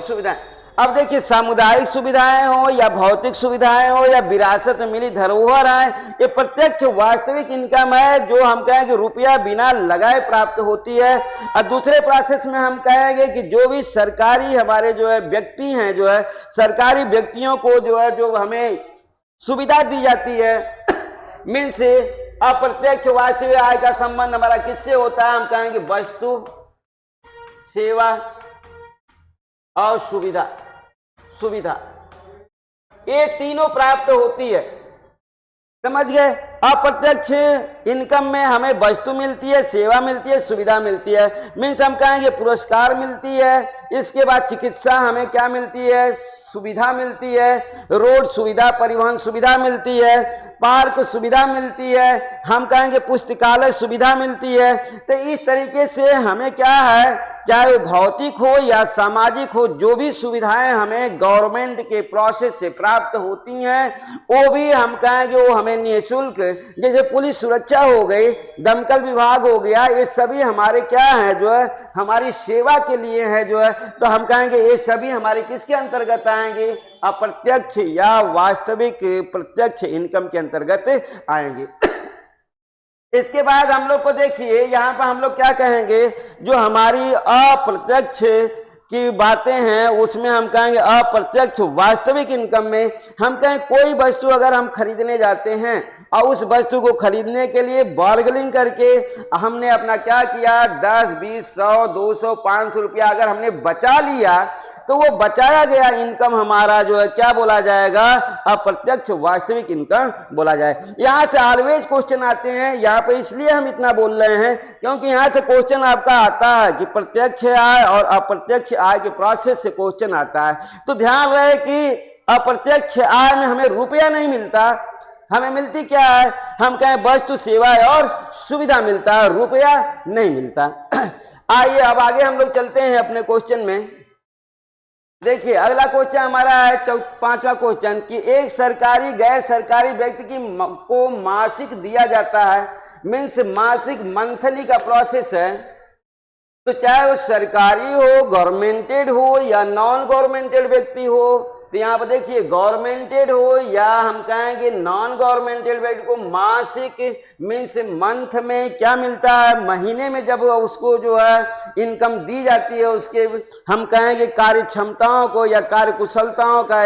सुविधाएं। अब देखिए सामुदायिक सुविधाएं हो या भौतिक सुविधाएं हो या विरासत में मिली धरोहर है, ये प्रत्यक्ष वास्तविक इनकम है जो हम कहेंगे रुपया बिना लगाए प्राप्त होती है। और दूसरे प्रोसेस में हम कहेंगे कि जो भी सरकारी हमारे जो है व्यक्ति हैं, जो है सरकारी व्यक्तियों को जो है जो हमें सुविधा दी जाती है, मीन्स अप्रत्यक्ष वास्तविक आय का संबंध हमारा किससे होता है, हम कहेंगे वस्तु, सेवा और सुविधा, ये तीनों प्राप्त होती है। समझ गए। अप्रत्यक्ष इनकम में हमें वस्तु मिलती है, सेवा मिलती है, सुविधा मिलती है, मीन्स हम कहेंगे पुरस्कार मिलती है। इसके बाद चिकित्सा हमें क्या मिलती है, सुविधा मिलती है, रोड सुविधा, परिवहन सुविधा मिलती है, पार्क सुविधा मिलती है, हम कहेंगे पुस्तकालय सुविधा मिलती है। तो इस तरीके से हमें क्या है, चाहे वो भौतिक हो या सामाजिक हो, जो भी सुविधाएं हमें गवर्नमेंट के प्रोसेस से प्राप्त होती हैं वो भी हम कहेंगे वो हमें निःशुल्क, जैसे पुलिस सुरक्षा हो गई, दमकल विभाग हो गया, ये सभी हमारे क्या है, जो है हमारी सेवा के लिए है, जो है। तो हम कहेंगे ये सभी हमारे किसके अंतर्गत आएंगे, अप्रत्यक्ष या वास्तविक प्रत्यक्ष इनकम के अंतर्गत आएंगे। इसके बाद हम लोग को देखिए यहाँ पर हम लोग क्या कहेंगे, जो हमारी अप्रत्यक्ष की बातें हैं उसमें हम कहेंगे अप्रत्यक्ष वास्तविक इनकम में हम कहें कोई वस्तु अगर हम खरीदने जाते हैं और उस वस्तु को खरीदने के लिए बार्गेनिंग करके हमने अपना क्या किया, 10, 20, 100, 200, 500 रुपया अगर हमने बचा लिया तो वो बचाया गया इनकम हमारा जो है क्या बोला जाएगा, अप्रत्यक्ष वास्तविक इनकम बोला जाए। यहाँ से ऑलवेज क्वेश्चन आते हैं, यहाँ पे इसलिए हम इतना बोल रहे हैं क्योंकि यहाँ से क्वेश्चन आपका आता है कि प्रत्यक्ष आय और अप्रत्यक्ष आय के प्रोसेस से क्वेश्चन आता है। तो ध्यान रहे कि अप्रत्यक्ष आय में हमें रुपया नहीं मिलता, हमें मिलती क्या है, हम कहें वस्तु, सेवा और सुविधा मिलता है, रुपया नहीं मिलता। आइए अब आगे हम लोग चलते हैं अपने क्वेश्चन में। देखिए अगला क्वेश्चन हमारा है 5वां क्वेश्चन कि एक सरकारी गैर सरकारी व्यक्ति को मासिक दिया जाता है, मीन्स मासिक मंथली का प्रोसेस है। तो चाहे वो सरकारी हो, गवर्नमेंटेड हो या नॉन गवर्नमेंटेड व्यक्ति हो, तो यहाँ पर देखिए गवर्नमेंटेड हो या हम कहेंगे नॉन गवर्नमेंटेड व्यक्ति को मासिक मीन्स मंथ में क्या मिलता है, महीने में जब उसको जो है इनकम दी जाती है उसके हम कहेंगे कार्य क्षमताओं को या कार्य कुशलताओं का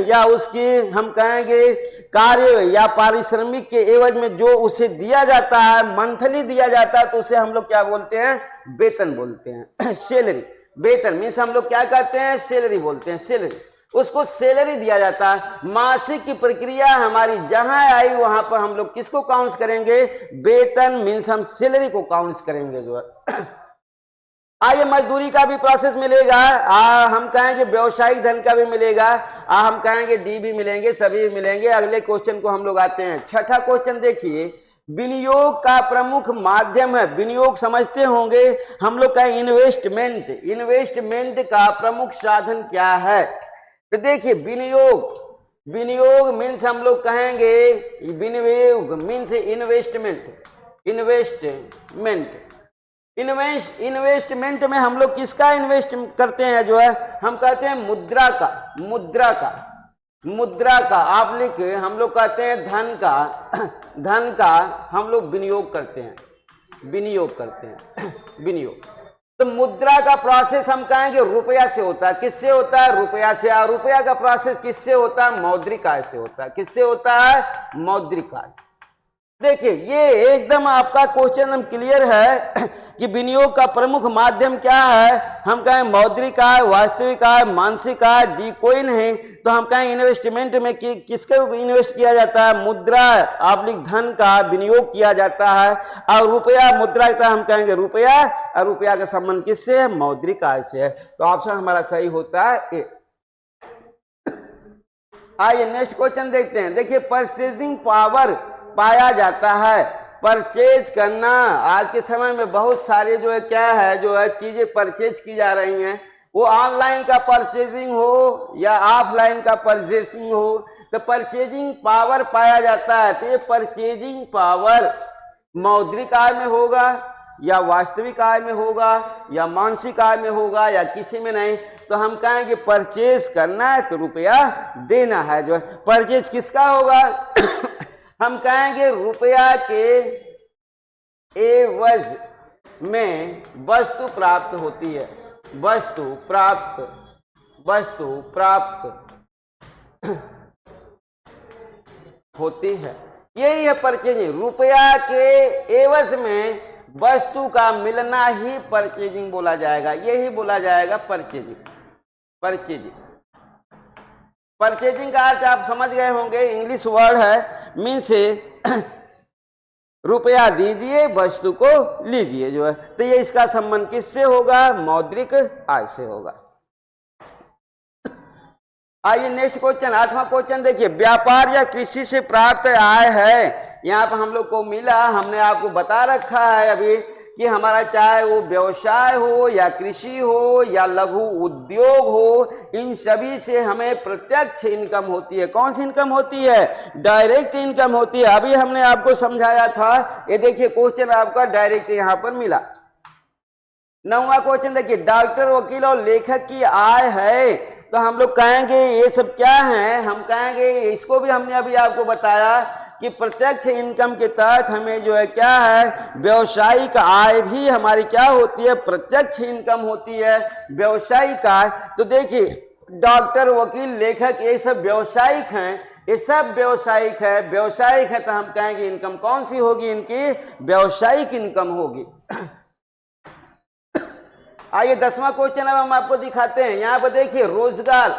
या उसकी हम कहेंगे कार्य या पारिश्रमिक के एवज में जो उसे दिया जाता है, मंथली दिया जाता है, तो उसे हम लोग क्या बोलते हैं, वेतन बोलते हैं, सैलरी। वेतन मीन्स हम लोग क्या कहते हैं, सैलरी बोलते हैं, सैलरी। उसको सैलरी दिया जाता है। मासिक की प्रक्रिया हमारी जहां आई वहां पर हम लोग किसको काउंट करेंगे, वेतन मीन्स हम सैलरी को काउंट करेंगे जो है। आइए मजदूरी का भी प्रोसेस मिलेगा, हम कहेंगे व्यवसायिक धन का भी मिलेगा, हम कहेंगे डी भी मिलेंगे, सभी भी मिलेंगे। अगले क्वेश्चन को हम लोग आते हैं। छठा क्वेश्चन देखिए, विनियोग का प्रमुख माध्यम है। विनियोग समझते होंगे हम लोग का इन्वेस्टमेंट, इन्वेस्टमेंट का प्रमुख साधन क्या है। तो देखिए विनियोग, विनियोग मीन्स हम लोग कहेंगे, विनियोग मीन्स इन्वेस्टमेंट, इन्वेस्टमेंट, इन्वेस्टमेंट में हम लोग किसका इन्वेस्ट करते हैं जो है, हम कहते हैं मुद्रा का, मुद्रा का, मुद्रा का आप लिखे, हम लोग कहते हैं धन का, धन का हम लोग विनियोग करते हैं, विनियोग करते हैं, विनियोग। तो मुद्रा का प्रोसेस हम कहेंगे रुपया से होता है। किससे होता है, रुपया से। और रुपया का प्रोसेस किससे होता है, मौद्रिक आय से होता है। किससे होता है, मौद्रिक आय। देखिए ये एकदम आपका क्वेश्चन क्लियर है कि विनियोग का प्रमुख माध्यम क्या है। हम कहें मौद्रिक आय, वास्तविक आय, मानसिक आय, डी कोई नहीं। तो हम कहें इन्वेस्टमेंट में किसके इन्वेस्ट किया जाता है, मुद्रा आब्लिक धन का विनियोग किया जाता है। और रुपया मुद्रा का हम कहेंगे रुपया, और रुपया का संबंध किससे है, मौद्रिक आय से है। तो ऑप्शन हमारा सही होता है ए। आइए नेक्स्ट क्वेश्चन देखते हैं। देखिए परचेजिंग पावर पाया जाता है, परचेज करना। आज के समय में बहुत सारे जो है क्या है, जो है चीजें परचेज की जा रही हैं, वो ऑनलाइन का परचेजिंग हो या ऑफलाइन का परचेजिंग हो, तो परचेजिंग पावर पाया जाता है। तो ये परचेजिंग पावर मौद्रिक आय में होगा या वास्तविक आय में होगा या मानसिक आय में होगा या किसी में नहीं। तो हम कहेंगे परचेज करना है तो रुपया देना है जो है। परचेज किसका होगा हम कहेंगे रुपया के एवज में वस्तु प्राप्त होती है, वस्तु प्राप्त, वस्तु प्राप्त होती है। यही है परचेजिंग। रुपया के एवज में वस्तु का मिलना ही परचेजिंग बोला जाएगा, यही बोला जाएगा परचेजिंग। परचेजिंग, परचेजिंग का अर्थ आप समझ गए होंगे, इंग्लिश वर्ड है, मीन्स रुपया दीजिए वस्तु को लीजिए जो है। तो ये इसका संबंध किससे होगा, मौद्रिक आय से होगा। आइए नेक्स्ट क्वेश्चन, आठवां क्वेश्चन देखिए, व्यापार या कृषि से प्राप्त आय है। यहाँ पर हम लोग को मिला, हमने आपको बता रखा है अभी कि हमारा चाहे वो व्यवसाय हो या कृषि हो या लघु उद्योग हो, इन सभी से हमें प्रत्यक्ष इनकम होती है। कौन सी इनकम होती है, डायरेक्ट इनकम होती है। अभी हमने आपको समझाया था, ये देखिए क्वेश्चन आपका डायरेक्ट यहाँ पर मिला। नौवां क्वेश्चन देखिए, डॉक्टर, वकील और लेखक की आय है। तो हम लोग कहेंगे ये सब क्या है, हम कहेंगे इसको भी हमने अभी आपको बताया कि प्रत्यक्ष इनकम के तहत हमें जो है क्या है, व्यावसायिक आय भी हमारी क्या होती है, प्रत्यक्ष इनकम होती है, व्यावसायिक आय। तो देखिए डॉक्टर, वकील, लेखक ये सब व्यावसायिक हैं, ये सब व्यावसायिक है। व्यावसायिक है तो हम कहेंगे इनकम कौन सी होगी, इनकी व्यावसायिक इनकम होगी। आइए 10वां क्वेश्चन अब हम आपको दिखाते हैं। यहाँ पर देखिए रोजगार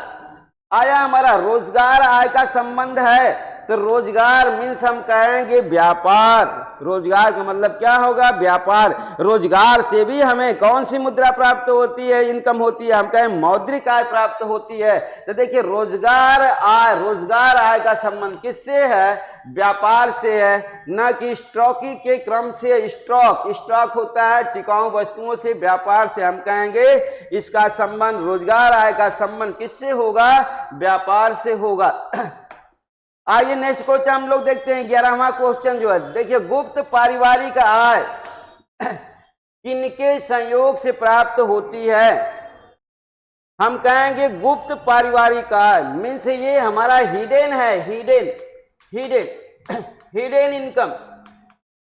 आया, हमारा रोजगार आय का संबंध है। तो रोजगार मीन्स हम कहेंगे व्यापार। रोजगार का मतलब क्या होगा, व्यापार। रोजगार से भी हमें कौन सी मुद्रा प्राप्त होती है, इनकम होती है, हम कहें मौद्रिक आय प्राप्त होती है। तो देखिए रोजगार आय, रोजगार आय का संबंध किससे है, व्यापार से है, न कि स्टॉकी के क्रम से। स्टॉक, स्टॉक होता है टिकाऊ वस्तुओं से, व्यापार से हम कहेंगे इसका संबंध, रोजगार आय का संबंध किससे होगा, व्यापार से होगा। आइए नेक्स्ट क्वेश्चन हम लोग देखते हैं 11वां क्वेश्चन जो है। देखिए गुप्त पारिवारिक आय किनके संयोग से प्राप्त होती है। हम कहेंगे गुप्त पारिवारिक आय मीन्स ये हमारा हिडन है, hidden, hidden, hidden income,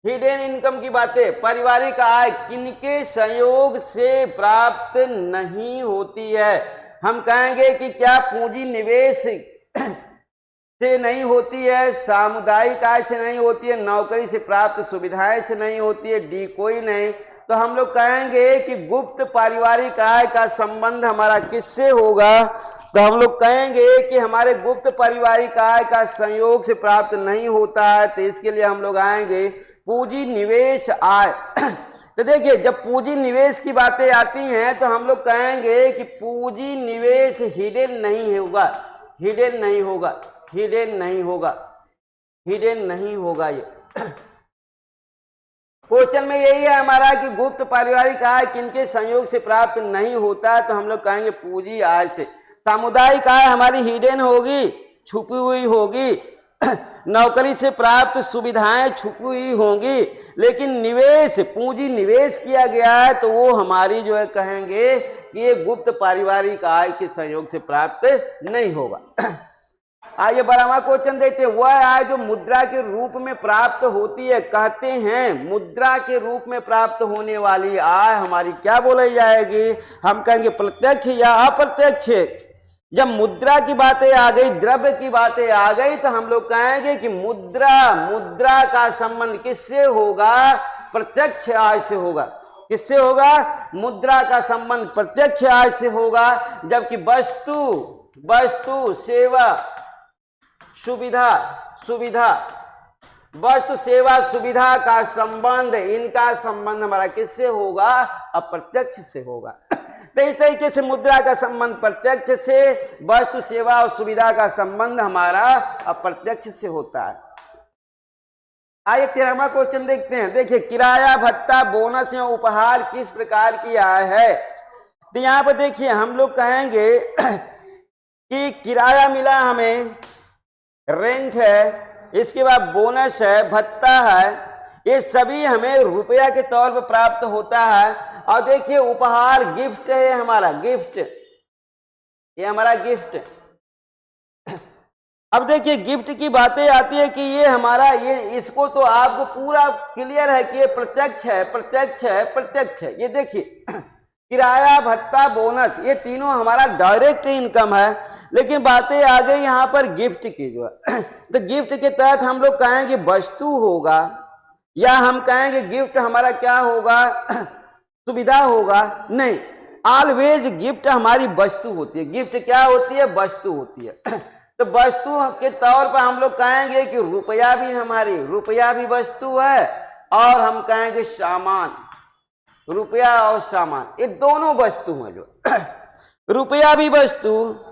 hidden income की बातें। पारिवारिक आय किनके संयोग से प्राप्त नहीं होती है। हम कहेंगे कि क्या पूंजी निवेश से नहीं होती है, सामुदायिक आय से नहीं होती है, नौकरी से प्राप्त सुविधाएं से नहीं होती है, डी कोई नहीं। तो हम लोग कहेंगे कि गुप्त पारिवारिक आय का संबंध हमारा किससे होगा, तो हम लोग कहेंगे कि हमारे गुप्त पारिवारिक आय का संयोग से प्राप्त नहीं होता है, तो इसके लिए हम लोग आएंगे पूंजी निवेश आय। तो देखिए, जब पूंजी निवेश की बातें आती हैं तो हम लोग कहेंगे कि पूंजी निवेश हिडन नहीं होगा, हिडन नहीं होगा, हिडन नहीं होगा, हिडन नहीं होगा। ये क्वेश्चन में यही है हमारा कि गुप्त पारिवारिक आय किनके संयोग से प्राप्त नहीं होता, तो हम लोग कहेंगे पूंजी आय से। सामुदायिक आय हमारी हिडन होगी, छुपी हुई होगी, नौकरी से प्राप्त सुविधाएं छुपी हुई होंगी, लेकिन निवेश, पूंजी निवेश किया गया है तो वो हमारी जो है कहेंगे कि ये गुप्त पारिवारिक आय के संयोग से प्राप्त नहीं होगा। आइए बराबर क्वेश्चन देखते हैं। वह आय जो मुद्रा के रूप में प्राप्त होती है, कहते हैं मुद्रा के रूप में प्राप्त होने वाली आय हमारी क्या बोली जाएगी? हम कहेंगे प्रत्यक्ष या अप्रत्यक्ष। जब मुद्रा की बातें आ गई, द्रव्य की बातें आ गई, तो हम लोग कहेंगे कि मुद्रा का संबंध किससे होगा? प्रत्यक्ष आय से होगा। किससे होगा? मुद्रा का संबंध प्रत्यक्ष आय से होगा। जबकि वस्तु सेवा सुविधा वस्तु सेवा सुविधा का संबंध, इनका संबंध हमारा किससे होगा? अप्रत्यक्ष से होगा। तो इस तरीके से मुद्रा का संबंध प्रत्यक्ष से, वस्तु सेवा और सुविधा का संबंध हमारा अप्रत्यक्ष से होता है। आइए 13वां क्वेश्चन देखते हैं। देखिए, किराया भत्ता बोनस या उपहार किस प्रकार की आय है? तो यहाँ पर देखिए, हम लोग कहेंगे कि किराया मिला हमें, रेंट है, इसके बाद बोनस है, भत्ता है, ये सभी हमें रुपया के तौर पर प्राप्त होता है। और देखिए उपहार, गिफ्ट है हमारा, गिफ्ट, ये हमारा गिफ्ट। अब देखिए गिफ्ट की बातें आती है कि ये हमारा, ये इसको तो आपको पूरा क्लियर है कि ये प्रत्यक्ष है, प्रत्यक्ष है, प्रत्यक्ष है। ये देखिए किराया भत्ता बोनस, ये तीनों हमारा डायरेक्ट इनकम है। लेकिन बातें आ गई यहाँ पर गिफ्ट की जो है, तो गिफ्ट के तहत हम लोग कहेंगे वस्तु होगा, या हम कहेंगे गिफ्ट हमारा क्या होगा? सुविधा होगा। नहीं, ऑलवेज गिफ्ट हमारी वस्तु होती है। गिफ्ट क्या होती है? वस्तु होती है। तो वस्तु के तौर पर हम लोग कहेंगे कि रुपया भी हमारी, रुपया भी वस्तु है, और हम कहेंगे सामान, रुपया और सामान, ये दोनों वस्तु हैं। जो रुपया भी वस्तु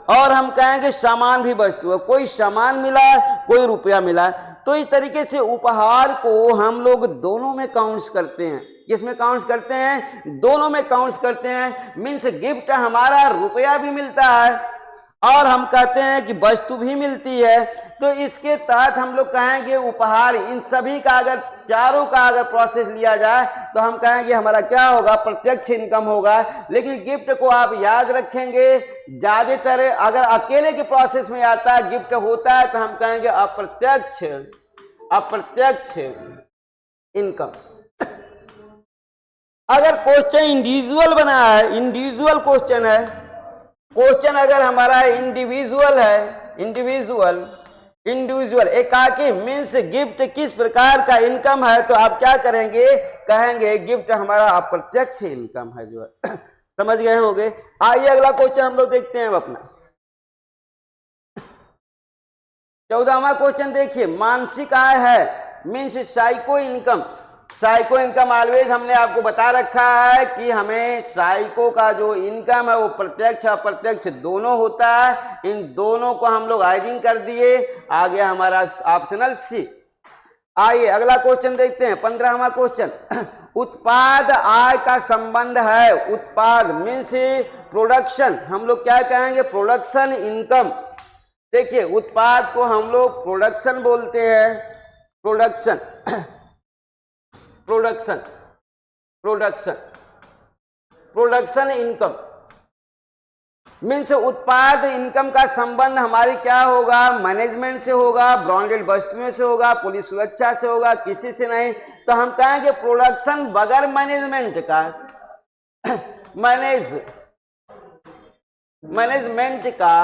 और हम कहेंगे सामान भी वस्तु है। कोई सामान मिला, कोई रुपया मिला। तो इस तरीके से उपहार को हम लोग दोनों में काउंट्स करते हैं। किसमें काउंट्स करते हैं? दोनों में काउंट्स करते हैं। मीन्स गिफ्ट हमारा, रुपया भी मिलता है और हम कहते हैं कि वस्तु भी मिलती है। तो इसके तहत हम लोग कहेंगे उपहार, इन सभी का अगर, चारों का अगर प्रोसेस लिया जाए तो हम कहेंगे हमारा क्या होगा? प्रत्यक्ष इनकम होगा। लेकिन गिफ्ट को आप याद रखेंगे, ज्यादातर अगर अकेले के प्रोसेस में आता है, गिफ्ट होता है, तो हम कहेंगे अप्रत्यक्ष, अप्रत्यक्ष इनकम। अगर क्वेश्चन इंडिविजुअल बना है, इंडिविजुअल क्वेश्चन है, क्वेश्चन अगर हमारा इंडिविजुअल है, इंडिविजुअल एकाकी, मीन्स गिफ्ट किस प्रकार का इनकम है, तो आप क्या करेंगे? कहेंगे गिफ्ट हमारा अप्रत्यक्ष इनकम है जो है। समझ गए होंगे। आइए अगला क्वेश्चन हम लोग देखते हैं अपना 14वां क्वेश्चन। देखिए, मानसिक आय है, means psycho income. Psycho income always हमने आपको बता रखा है कि हमें साइको का जो इनकम है वो प्रत्यक्ष अप्रत्यक्ष दोनों होता है। इन दोनों को हम लोग हाइडिंग कर दिए। आ गया हमारा ऑप्शनल सी। आइए अगला क्वेश्चन देखते हैं 15वां क्वेश्चन। उत्पाद आय का संबंध है। उत्पाद मीन्स प्रोडक्शन, हम लोग क्या कहेंगे? Production income. देखिए उत्पाद को हम लोग प्रोडक्शन बोलते हैं, production, production, production, production income means उत्पाद इनकम का संबंध हमारी क्या होगा? मैनेजमेंट से होगा, ब्रांडेड वस्तुओं से होगा, पुलिस सुरक्षा से होगा, किसी से नहीं। तो हम कहेंगे प्रोडक्शन बगैर मैनेजमेंट का, मैनेजमेंट का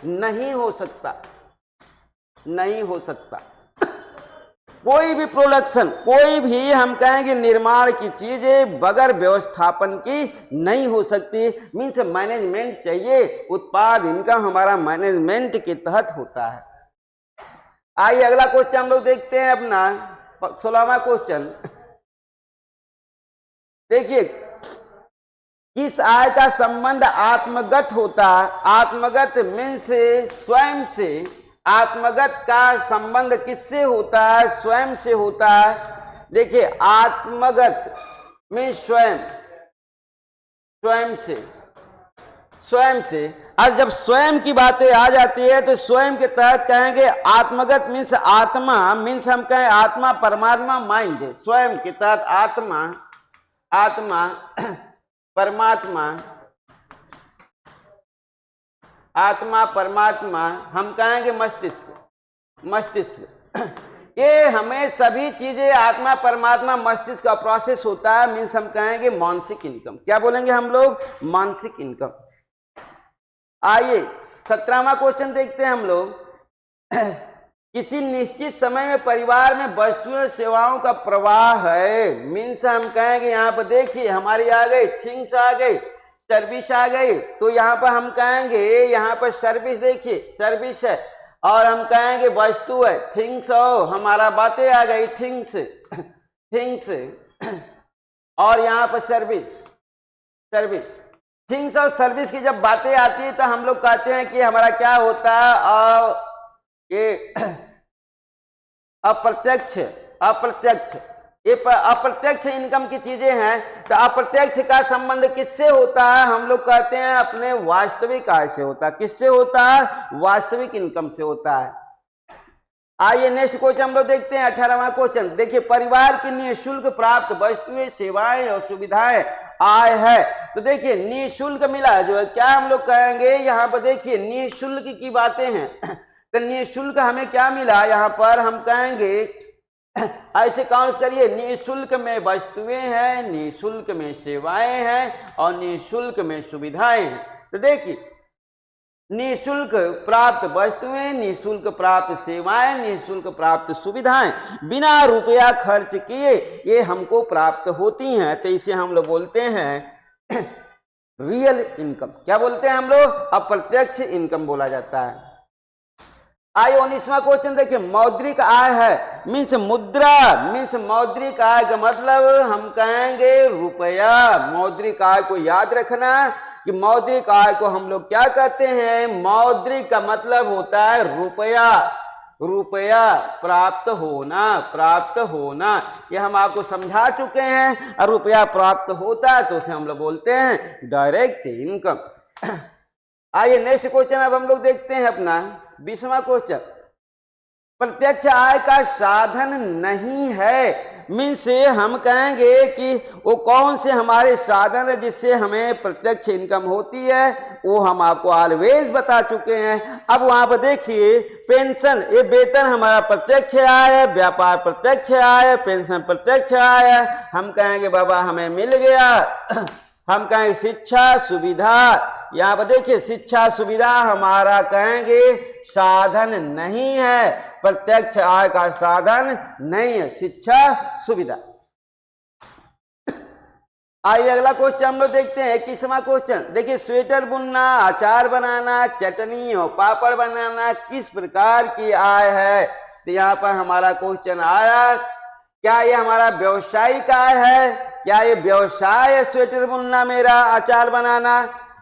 नहीं हो सकता, नहीं हो सकता। कोई भी प्रोडक्शन, कोई भी हम कहेंगे निर्माण की चीजें बगैर व्यवस्थापन की नहीं हो सकती। मीन्स मैनेजमेंट चाहिए, उत्पाद इनकम हमारा मैनेजमेंट के तहत होता है। आइए अगला क्वेश्चन हम लोग देखते हैं अपना 16वां क्वेश्चन। देखिए, किस आय का संबंध आत्मगत होता है? आत्मगत मीन्स स्वयं से। आत्मगत का संबंध किससे होता है? स्वयं से होता है। देखिए, आत्मगत मीन्स स्वयं, स्वयं से, स्वयं से। और जब स्वयं की बातें आ जाती है तो स्वयं के तहत कहेंगे आत्मगत मीन्स आत्मा, मीन्स हम कहें आत्मा परमात्मा माइंड। स्वयं के तहत आत्मा, आत्मा परमात्मा, आत्मा परमात्मा, हम कहेंगे मस्तिष्क, मस्तिष्क। ये हमें सभी चीजें आत्मा परमात्मा मस्तिष्क का प्रोसेस होता है। मीन्स हम कहेंगे मानसिक इनकम। क्या बोलेंगे हम लोग? मानसिक इनकम। आइए 17वां क्वेश्चन देखते हैं हम लोग। किसी निश्चित समय में परिवार में वस्तुओं सेवाओं का प्रवाह है। मीन्स हम कहेंगे, यहाँ पर देखिए हमारी आ गई थिंग्स, आ गई सर्विस, आ गई। तो यहाँ पर हम कहेंगे, यहाँ पर सर्विस, देखिए सर्विस है, और हम कहेंगे वस्तु है थिंग्स, हो हमारा बातें आ गई थिंग्स, थिंग्स, और यहाँ पर सर्विस, सर्विस। थिंग्स और सर्विस की जब बातें आती है तो हम लोग कहते हैं कि हमारा क्या होता है, और ये अप्रत्यक्ष, अप्रत्यक्ष, ये अप्रत्यक्ष इनकम की चीजें हैं। तो अप्रत्यक्ष का संबंध किससे होता है? हम लोग कहते हैं अपने वास्तविक आय से होता है। किससे होता है? वास्तविक इनकम से होता है। आइए नेक्स्ट क्वेश्चन हम लोग देखते हैं 18वां क्वेश्चन। देखिए, परिवार की निःशुल्क प्राप्त वस्तुएं सेवाएं और सुविधाएं आय है। तो देखिए निःशुल्क मिला जो है, क्या हम लोग कहेंगे यहाँ पर? देखिए निःशुल्क की बातें हैं। तो निःशुल्क हमें क्या मिला? यहाँ पर हम कहेंगे ऐसे काउंट करिए, निःशुल्क में वस्तुएं हैं, निःशुल्क में सेवाएं हैं, और निःशुल्क में सुविधाएं हैं। तो देखिए निःशुल्क प्राप्त वस्तुएं, निःशुल्क प्राप्त सेवाएं, निःशुल्क प्राप्त सुविधाएं बिना रुपया खर्च किए ये हमको प्राप्त होती हैं। तो इसे हम लोग बोलते हैं रियल इनकम। क्या बोलते हैं हम लोग? अप्रत्यक्ष इनकम बोला जाता है। आइए 19वां क्वेश्चन देखिए, मौद्रिक आय है मीन्स मुद्रा, मीन्स मौद्रिक आय का मतलब हम कहेंगे रुपया। मौद्रिक आय को याद रखना कि मौद्रिक आय को हम लोग क्या कहते हैं? मौद्रिक का मतलब होता है रुपया, रुपया प्राप्त होना, प्राप्त होना। ये हम आपको समझा चुके हैं। और रुपया प्राप्त होता है तो उसे हम लोग बोलते हैं डायरेक्ट इनकम। आइए नेक्स्ट क्वेश्चन अब हम लोग देखते हैं अपना 20वां क्वेश्चन। प्रत्यक्ष आय का साधन नहीं है। मीन्स हम कहेंगे कि वो कौन से हमारे साधन है जिससे हमें प्रत्यक्ष इनकम होती है, वो हम आपको ऑलवेज बता चुके हैं। अब वहां पर देखिए पेंशन, ये वेतन हमारा प्रत्यक्ष आय है, व्यापार प्रत्यक्ष आय है, पेंशन प्रत्यक्ष आय है। हम कहेंगे बाबा हमें मिल गया। हम कहेंगे शिक्षा सुविधा, यहाँ पर देखिए शिक्षा सुविधा हमारा कहेंगे साधन नहीं है, प्रत्यक्ष आय का साधन नहीं है शिक्षा सुविधा। आइए अगला क्वेश्चन हम लोग देखते हैं 21वां क्वेश्चन। देखिए स्वेटर बुनना, अचार बनाना, चटनी और पापड़ बनाना किस प्रकार की आय है? तो यहाँ पर हमारा क्वेश्चन आया, क्या ये हमारा व्यवसायिक आय है? क्या ये व्यवसाय है स्वेटर बुनना मेरा, अचार बनाना,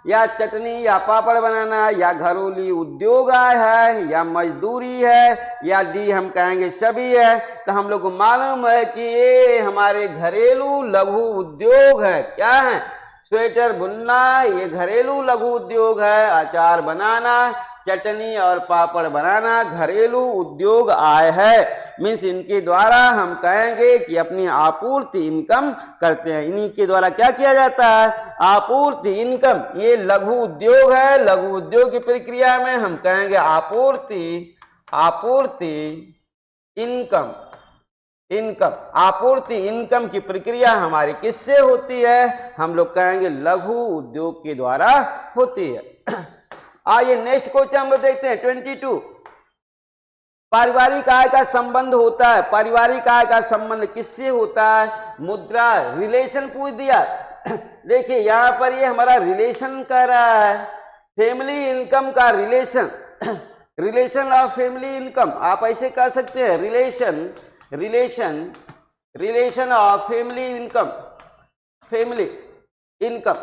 या चटनी या पापड़ बनाना, या घरेलू उद्योग आय है, या मजदूरी है, या डी हम कहेंगे सभी है? तो हम लोग को मालूम है कि ये हमारे घरेलू लघु उद्योग है। क्या है? स्वेटर बुनना ये घरेलू लघु उद्योग है, अचार बनाना, चटनी और पापड़ बनाना घरेलू उद्योग आय है। मीन्स इनके द्वारा हम कहेंगे कि अपनी आपूर्ति इनकम करते हैं। इन्हीं के द्वारा क्या किया जाता है? आपूर्ति इनकम। ये लघु उद्योग है, लघु उद्योग की प्रक्रिया में हम कहेंगे आपूर्ति, आपूर्ति इनकम, इनकम, आपूर्ति इनकम की प्रक्रिया हमारी किससे होती है? हम लोग कहेंगे लघु उद्योग के द्वारा होती है। आइए नेक्स्ट क्वेश्चन हम लोग देखते हैं 22। पारिवारिक आय का संबंध होता है। पारिवारिक आय का संबंध किससे होता है? मुद्रा। रिलेशन पूछ दिया। देखिए यहां पर ये हमारा रिलेशन कह रहा है, फैमिली इनकम का relation, relation of family income, आप ऐसे कह सकते हैं relation of family income, family income.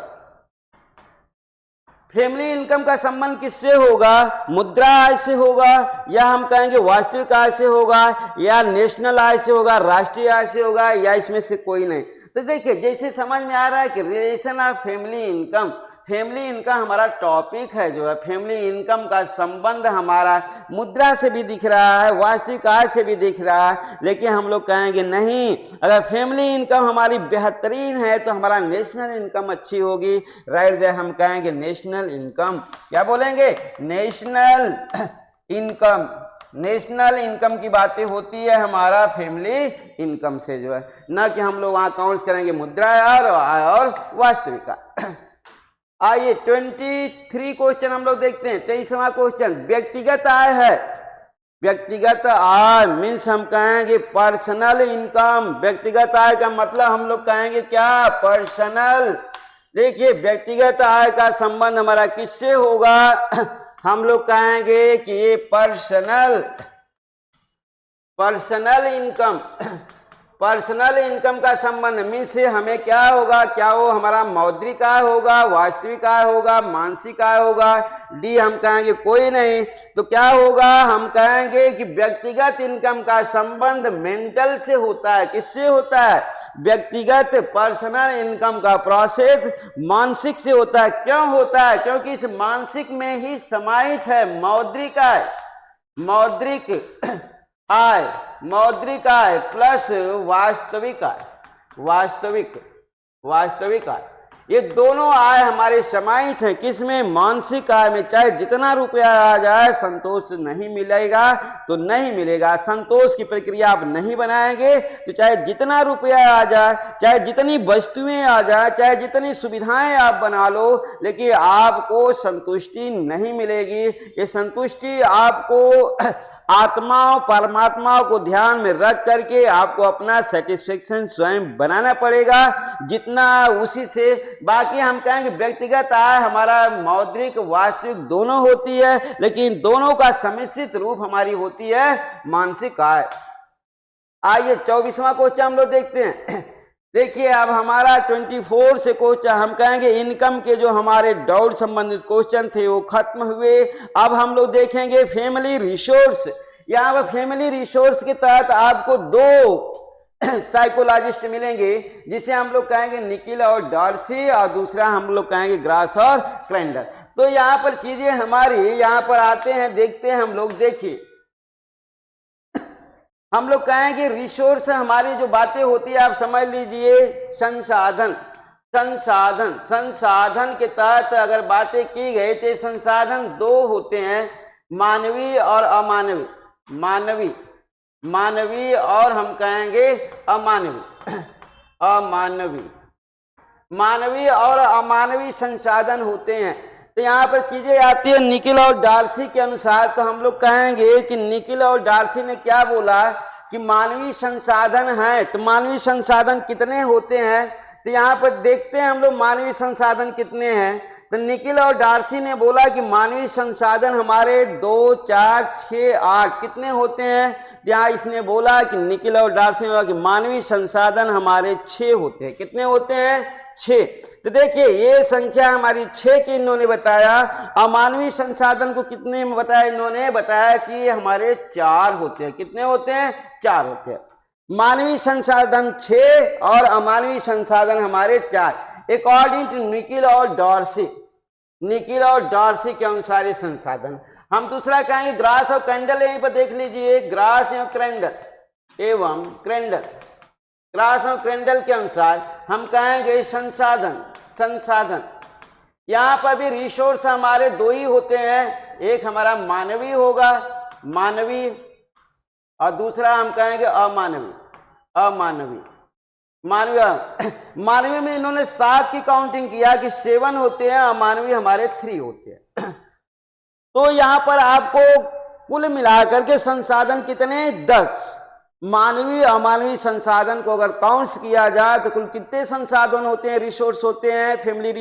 Family income का संबंध किससे होगा? मुद्रा आय से होगा, या हम कहेंगे वास्तविक आय से होगा, या नेशनल आय से होगा, राष्ट्रीय आय से होगा, या इसमें से कोई नहीं। तो देखिए जैसे समझ में आ रहा है कि relation of family income, family income हमारा टॉपिक है जो है, फैमिली इनकम का संबंध हमारा मुद्रा से भी दिख रहा है, वास्तविक आय से भी दिख रहा है, लेकिन हम लोग कहेंगे नहीं, अगर फैमिली इनकम हमारी बेहतरीन है तो हमारा नेशनल इनकम अच्छी होगी। राइट दे, हम कहेंगे नेशनल इनकम। क्या बोलेंगे? National income. नेशनल इनकम की बातें होती है हमारा फैमिली इनकम से जो है, ना कि हम लोग वहां काउंट करेंगे मुद्रा आय और वास्तविक आय। आइए 23 क्वेश्चन हम लोग देखते हैं। 23वां क्वेश्चन व्यक्तिगत आय है। व्यक्तिगत आय मीन्स हम कहेंगे पर्सनल इनकम। व्यक्तिगत आय का मतलब हम लोग कहेंगे क्या? पर्सनल। देखिए व्यक्तिगत आय का संबंध हमारा किससे होगा? हम लोग कहेंगे कि ये पर्सनल इनकम, पर्सनल इनकम का संबंध मीन्स हमें क्या होगा? क्या वो हमारा मौद्रिक आय होगा, वास्तविक आय होगा, मानसिक आय होगा? डी हम कहेंगे कोई नहीं। तो क्या होगा? हम कहेंगे कि व्यक्तिगत इनकम का संबंध मेंटल से होता है। किससे होता है? व्यक्तिगत पर्सनल इनकम का प्रोसेस मानसिक से होता है। क्यों होता है? क्योंकि इस मानसिक में ही समाहित है मौद्रिक आय, मौद्रिक आय, मौद्रिक आय प्लस वास्तविक आय, वास्तविक आय, ये दोनों आय हमारे समाहित हैं। किसमें? मानसिक आय में। चाहे जितना रुपया आ जाए संतोष नहीं मिलेगा तो नहीं मिलेगा। संतोष की प्रक्रिया आप नहीं बनाएंगे तो चाहे जितना रुपया आ जाए, चाहे जितनी वस्तुएं आ जाए, चाहे जितनी सुविधाएं आप बना लो, लेकिन आपको संतुष्टि नहीं मिलेगी। ये संतुष्टि आपको आत्माओं परमात्माओं को ध्यान में रख करके आपको अपना सेटिस्फेक्शन स्वयं बनाना पड़ेगा, जितना उसी से। बाकी हम कहेंगे व्यक्तिगत आय हमारा मौद्रिक वास्तविक दोनों होती है, लेकिन दोनों का सम्मिश्रित रूप हमारी होती है मानसिक आय। आइए 24वां क्वेश्चन हम लोग देखते हैं। देखिए अब हमारा 24 से क्वेश्चन हम कहेंगे इनकम के जो हमारे दौड़ संबंधित क्वेश्चन थे वो खत्म हुए। अब हम लोग देखेंगे फैमिली रिसोर्स। यहाँ पर फैमिली रिसोर्स के तहत आपको दो साइकोलॉजिस्ट मिलेंगे, जिसे हम लोग कहेंगे निकिल और डार्सी, और दूसरा हम लोग कहेंगे ग्रास और क्रेंडल। तो यहाँ पर चीजें हमारी यहाँ पर आते हैं, देखते हैं हम लोग। देखिए हम लोग कहेंगे रिसोर्स हमारी जो बातें होती है आप समझ लीजिए संसाधन, संसाधन, संसाधन के तहत अगर बातें की गई तो संसाधन दो होते हैं, मानवीय और अमानवीय। मानवीय, मानवीय और हम कहेंगे अमानवीय, अमानवीय, मानवीय और अमानवीय संसाधन होते हैं। तो यहाँ पर चीजें आती है निकिल और डार्सी के अनुसार। तो हम लोग कहेंगे कि निकिल और डार्सी ने क्या बोला कि मानवीय संसाधन है। तो मानवीय संसाधन कितने होते हैं? तो यहाँ पर देखते हैं हम लोग मानवीय संसाधन कितने हैं। तो निकिल और डार्सी ने बोला कि मानवीय संसाधन हमारे 2, 4, 6, 8 कितने होते हैं? यहाँ इसने बोला कि निकिल और डार्सी ने बोला कि मानवीय संसाधन हमारे 6 होते हैं। कितने होते हैं? 6। तो देखिए ये संख्या हमारी 6 की इन्होंने बताया। अमानवीय संसाधन को कितने में बताया? इन्होंने बताया कि हमारे 4 होते हैं। कितने होते हैं? 4 होते हैं। मानवीय संसाधन 6 और अमानवीय संसाधन हमारे 4 अकॉर्डिंग टू निकिल और डार्सी। निकिल और डार्सी के अनुसार ये संसाधन। हम दूसरा कहेंगे ग्रास और क्रेंडल। यहीं पर देख लीजिए ग्रास एवं क्रेंडल एवं क्रेंडल, ग्रास और क्रेंडल के अनुसार हम कहेंगे संसाधन, संसाधन। यहाँ पर भी रिसोर्स हमारे 2 ही होते हैं, एक हमारा मानवीय होगा, मानवीय, और दूसरा हम कहेंगे अमानवीय, अमानवीय। मानवीय, मानवीय में इन्होंने 7 की काउंटिंग किया कि 7 होते हैं, अमानवीय हमारे 3 होते हैं। तो यहाँ पर आपको कुल मिलाकर के संसाधन कितने? 10। मानवीय अमानवीय संसाधन को अगर काउंट किया जाए तो कुल कितने संसाधन होते हैं, रिसोर्स होते हैं? फैमिली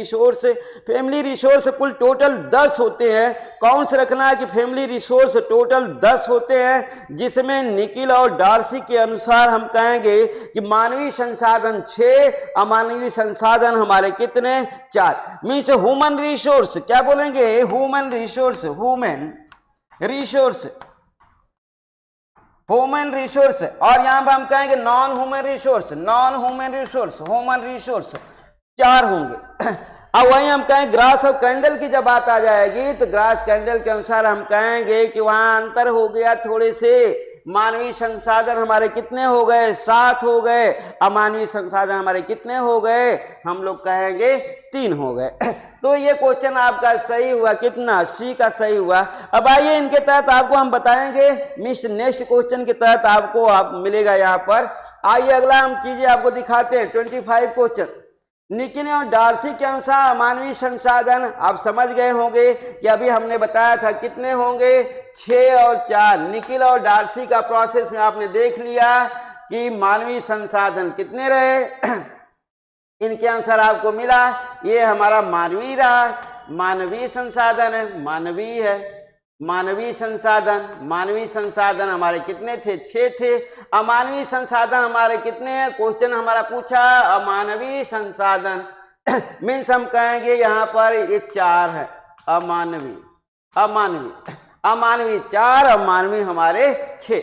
रिसोर्स कुल टोटल 10 होते हैं। काउंट रखना है कि फैमिली रिसोर्स टोटल 10 होते हैं, जिसमें निकिल और डार्सी के अनुसार हम कहेंगे कि मानवीय संसाधन 6, अमानवीय संसाधन हमारे कितने? 4। मीन्स ह्यूमन रिसोर्स, क्या बोलेंगे? ह्यूमन रिसोर्स और यहां पर हम कहेंगे नॉन ह्यूमन रिसोर्स 4 होंगे। अब वहीं हम कहें ग्रास और कैंडल की जब बात आ जाएगी तो ग्रास कैंडल के अनुसार हम कहेंगे कि वहां अंतर हो गया थोड़े से। मानवीय संसाधन हमारे कितने हो गए? 7 हो गए। अमानवीय संसाधन हमारे कितने हो गए? हम लोग कहेंगे 3 हो गए। तो ये क्वेश्चन आपका सही हुआ, कितना? सी का सही हुआ। अब आइए इनके तहत आपको हम बताएंगे, नेक्स्ट क्वेश्चन के तहत आपको मिलेगा यहाँ पर। आइए अगला हम चीजें आपको दिखाते हैं। 25 क्वेश्चन। निकिल और डार्सी के अनुसार अमानवीय संसाधन आप समझ गए होंगे कि अभी हमने बताया था कितने होंगे? 6 और 4। निकिल और डार्सी का प्रोसेस में आपने देख लिया कि मानवीय संसाधन कितने रहे। इनके अनुसार आपको मिला ये हमारा मानवीय रहा, मानवीय संसाधन है, मानवीय संसाधन हमारे कितने थे? 6 थे। अमानवीय संसाधन हमारे कितने हैं? क्वेश्चन हमारा पूछा अमानवीय संसाधन मीन्स हम कहेंगे यहाँ पर ये 4 है। अमानवीय 4, अमानवीय हमारे 6।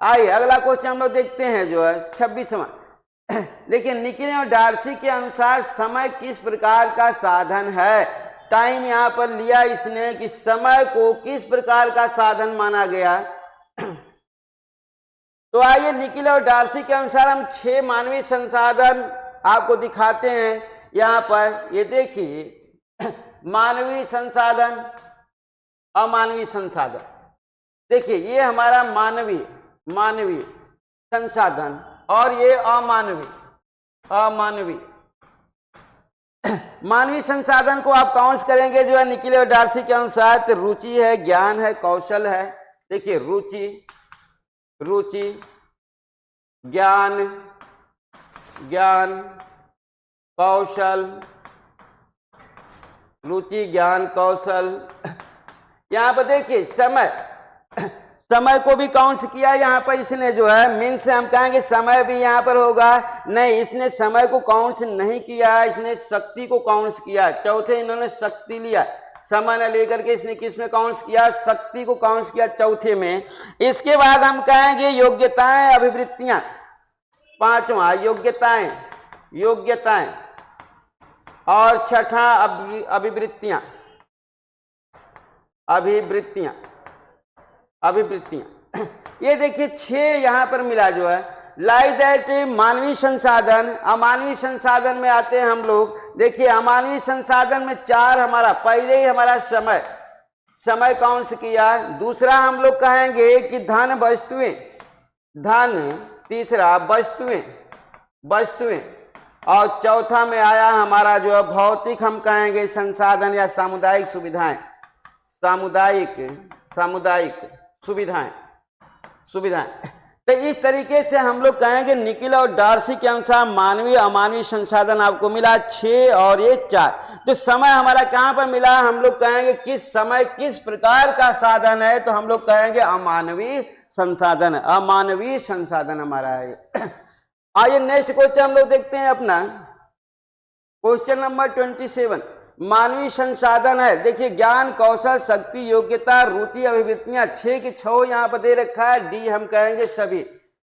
आइए अगला क्वेश्चन हम लोग देखते हैं जो है 26वां। देखिए निकिल और डार्सी के अनुसार समय किस प्रकार का साधन है? टाइम यहाँ पर लिया इसने कि समय को किस प्रकार का साधन माना गया। तो आइए निकिल और डार्सी के अनुसार हम 6 मानवीय संसाधन आपको दिखाते हैं। यहाँ पर ये देखिए मानवीय संसाधन, अमानवीय संसाधन। देखिए ये हमारा मानवीय संसाधन और ये अमानवीय मानवीय संसाधन को आप काउंट करेंगे जो है निकिल और डार्सी के अनुसार। तो रुचि है, ज्ञान है, कौशल है। देखिए रुचि, ज्ञान, कौशल। यहाँ पर देखिए समय को भी काउंट किया यहाँ पर इसने जो है। मीन्स से हम कहेंगे समय भी यहाँ पर होगा। नहीं, इसने समय को काउंट नहीं किया, इसने शक्ति को काउंट किया। चौथे इन्होंने शक्ति लिया, समय न लेकर के इसने किस में काउंट किया? शक्ति को काउंट किया चौथे में। इसके बाद हम कहेंगे योग्यताएं, अभिवृत्तियां। 5वां योग्यताएं और 6ठा अभिवृत्तियां। ये देखिए 6 यहां पर मिला जो है। लाइक दैट मानवीय संसाधन, अमानवीय संसाधन में आते हैं हम लोग। देखिए अमानवीय संसाधन में 4 हमारा पहले ही हमारा समय काउंट किया। दूसरा हम लोग कहेंगे कि धन, तीसरा वस्तुएं और चौथा में आया हमारा जो है भौतिक हम कहेंगे संसाधन या सामुदायिक सुविधाएं। तो इस तरीके से हम लोग कहेंगे निकिल और डार्सी के अनुसार मानवीय अमानवीय संसाधन आपको मिला 6 और ये 4। तो समय हमारा कहां पर मिला? हम लोग कहेंगे किस समय किस प्रकार का साधन है, तो हम लोग कहेंगे अमानवीय संसाधन हमारा है। आइए नेक्स्ट क्वेश्चन हम लोग देखते हैं अपना क्वेश्चन नंबर 27। मानवीय संसाधन है। देखिए ज्ञान, कौशल, शक्ति, योग्यता, रुचि, अभिवृत्तियां 6 के 6 यहाँ पर दे रखा है। डी हम कहेंगे सभी।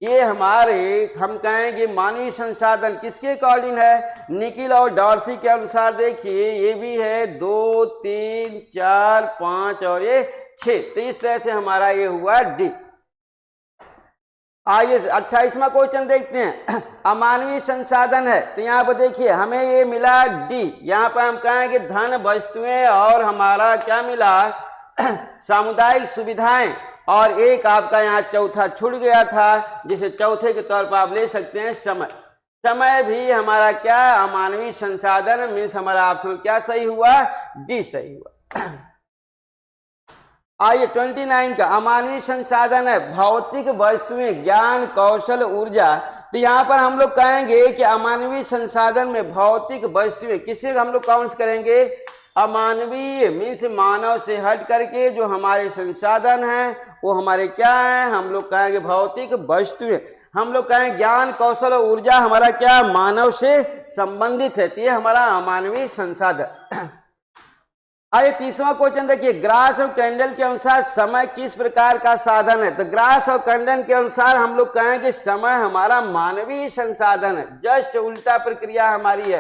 ये हमारे हम कहेंगे मानवीय संसाधन किसके अकॉर्डिंग है? निकिल और डार्सी के अनुसार। देखिए ये भी है 2, 3, 4, 5 और ये 6। तो इस तरह से हमारा ये हुआ डी। आइए 28वां क्वेश्चन देखते हैं। अमानवीय संसाधन है तो यहाँ पर देखिए हमें ये मिला डी। यहाँ पर हम कहेंगे धन, वस्तुएं और हमारा क्या मिला? सामुदायिक सुविधाएं। और एक आपका यहाँ चौथा छूट गया था, जिसे चौथे के तौर पर आप ले सकते हैं समय भी हमारा क्या? अमानवीय संसाधन। मीन्स हमारा ऑप्शन क्या सही हुआ? डी सही हुआ। आइए 29 का अमानवीय संसाधन है भौतिक वस्तुएं, ज्ञान, कौशल, ऊर्जा। तो यहाँ पर हम लोग कहेंगे कि अमानवीय संसाधन में भौतिक वस्तुएं, किसे हम लोग काउंट करेंगे? अमानवीय मीन्स मानव से हट करके जो हमारे संसाधन हैं वो हमारे क्या है? हम लोग कहेंगे भौतिक वस्तुएं। हम लोग कहें ज्ञान, कौशल और ऊर्जा हमारा क्या? मानव से संबंधित है, तो ये हमारा अमानवीय संसाधन। आइए 30वां क्वेश्चन देखिए, ग्रास और कैंडल के अनुसार समय किस प्रकार का साधन है? तो ग्रास और कैंडल के अनुसार हम लोग कहें कि समय हमारा मानवीय संसाधन है, जस्ट उल्टा प्रक्रिया हमारी है।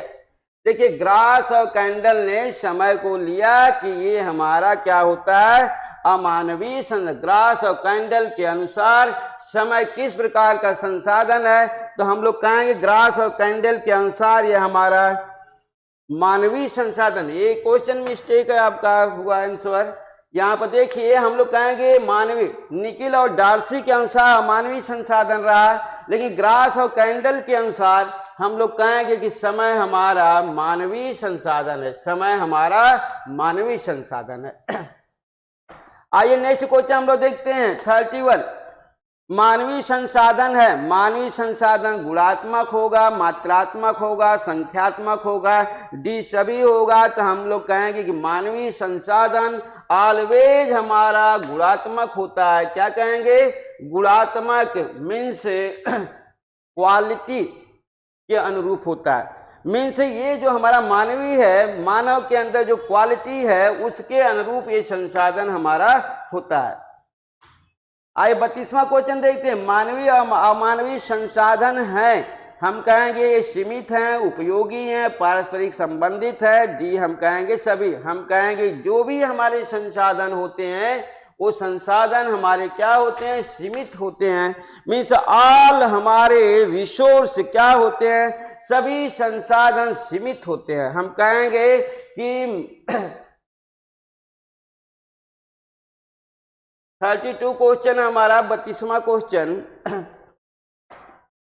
देखिए ग्रास और कैंडल ने समय को लिया कि ये हमारा क्या होता है? अमानवीय संसाधन। ग्रास और कैंडल के अनुसार समय किस प्रकार का संसाधन है? तो हम लोग कहेंगे ग्रास और कैंडल के अनुसार ये हमारा मानवीय संसाधन। ये क्वेश्चन मिस्टेक है आपका, हुआ आंसर। यहाँ पर देखिए हम लोग कहेंगे मानवीय। निकिल और डार्सी के अनुसार अमानवीय संसाधन रहा, लेकिन ग्रास और कैंडल के अनुसार हम लोग कहेंगे कि समय हमारा मानवीय संसाधन है, समय हमारा मानवीय संसाधन है। आइए नेक्स्ट क्वेश्चन हम लोग देखते हैं 31। मानवीय संसाधन है, मानवीय संसाधन गुणात्मक होगा, मात्रात्मक होगा, संख्यात्मक होगा, डी सभी होगा। तो हम लोग कहेंगे कि मानवीय संसाधन ऑलवेज हमारा गुणात्मक होता है। क्या कहेंगे? गुणात्मक मीन्स क्वालिटी के अनुरूप होता है। मीन्स ये जो हमारा मानवीय है, मानव के अंदर जो क्वालिटी है उसके अनुरूप ये संसाधन हमारा होता है। आइए 32वां क्वेश्चन देखते हैं। मानवीय और अमानवीय संसाधन है, हम कहेंगे ये सीमित हैं, उपयोगी हैं, पारस्परिक संबंधित है, डी हम कहेंगे सभी। हम कहेंगे जो भी हमारे संसाधन होते हैं वो संसाधन हमारे क्या होते हैं? सीमित होते हैं। मीन्स ऑल हमारे रिसोर्स क्या होते हैं? सभी संसाधन सीमित होते हैं। हम कहेंगे कि 32 क्वेश्चन हमारा 32वां क्वेश्चन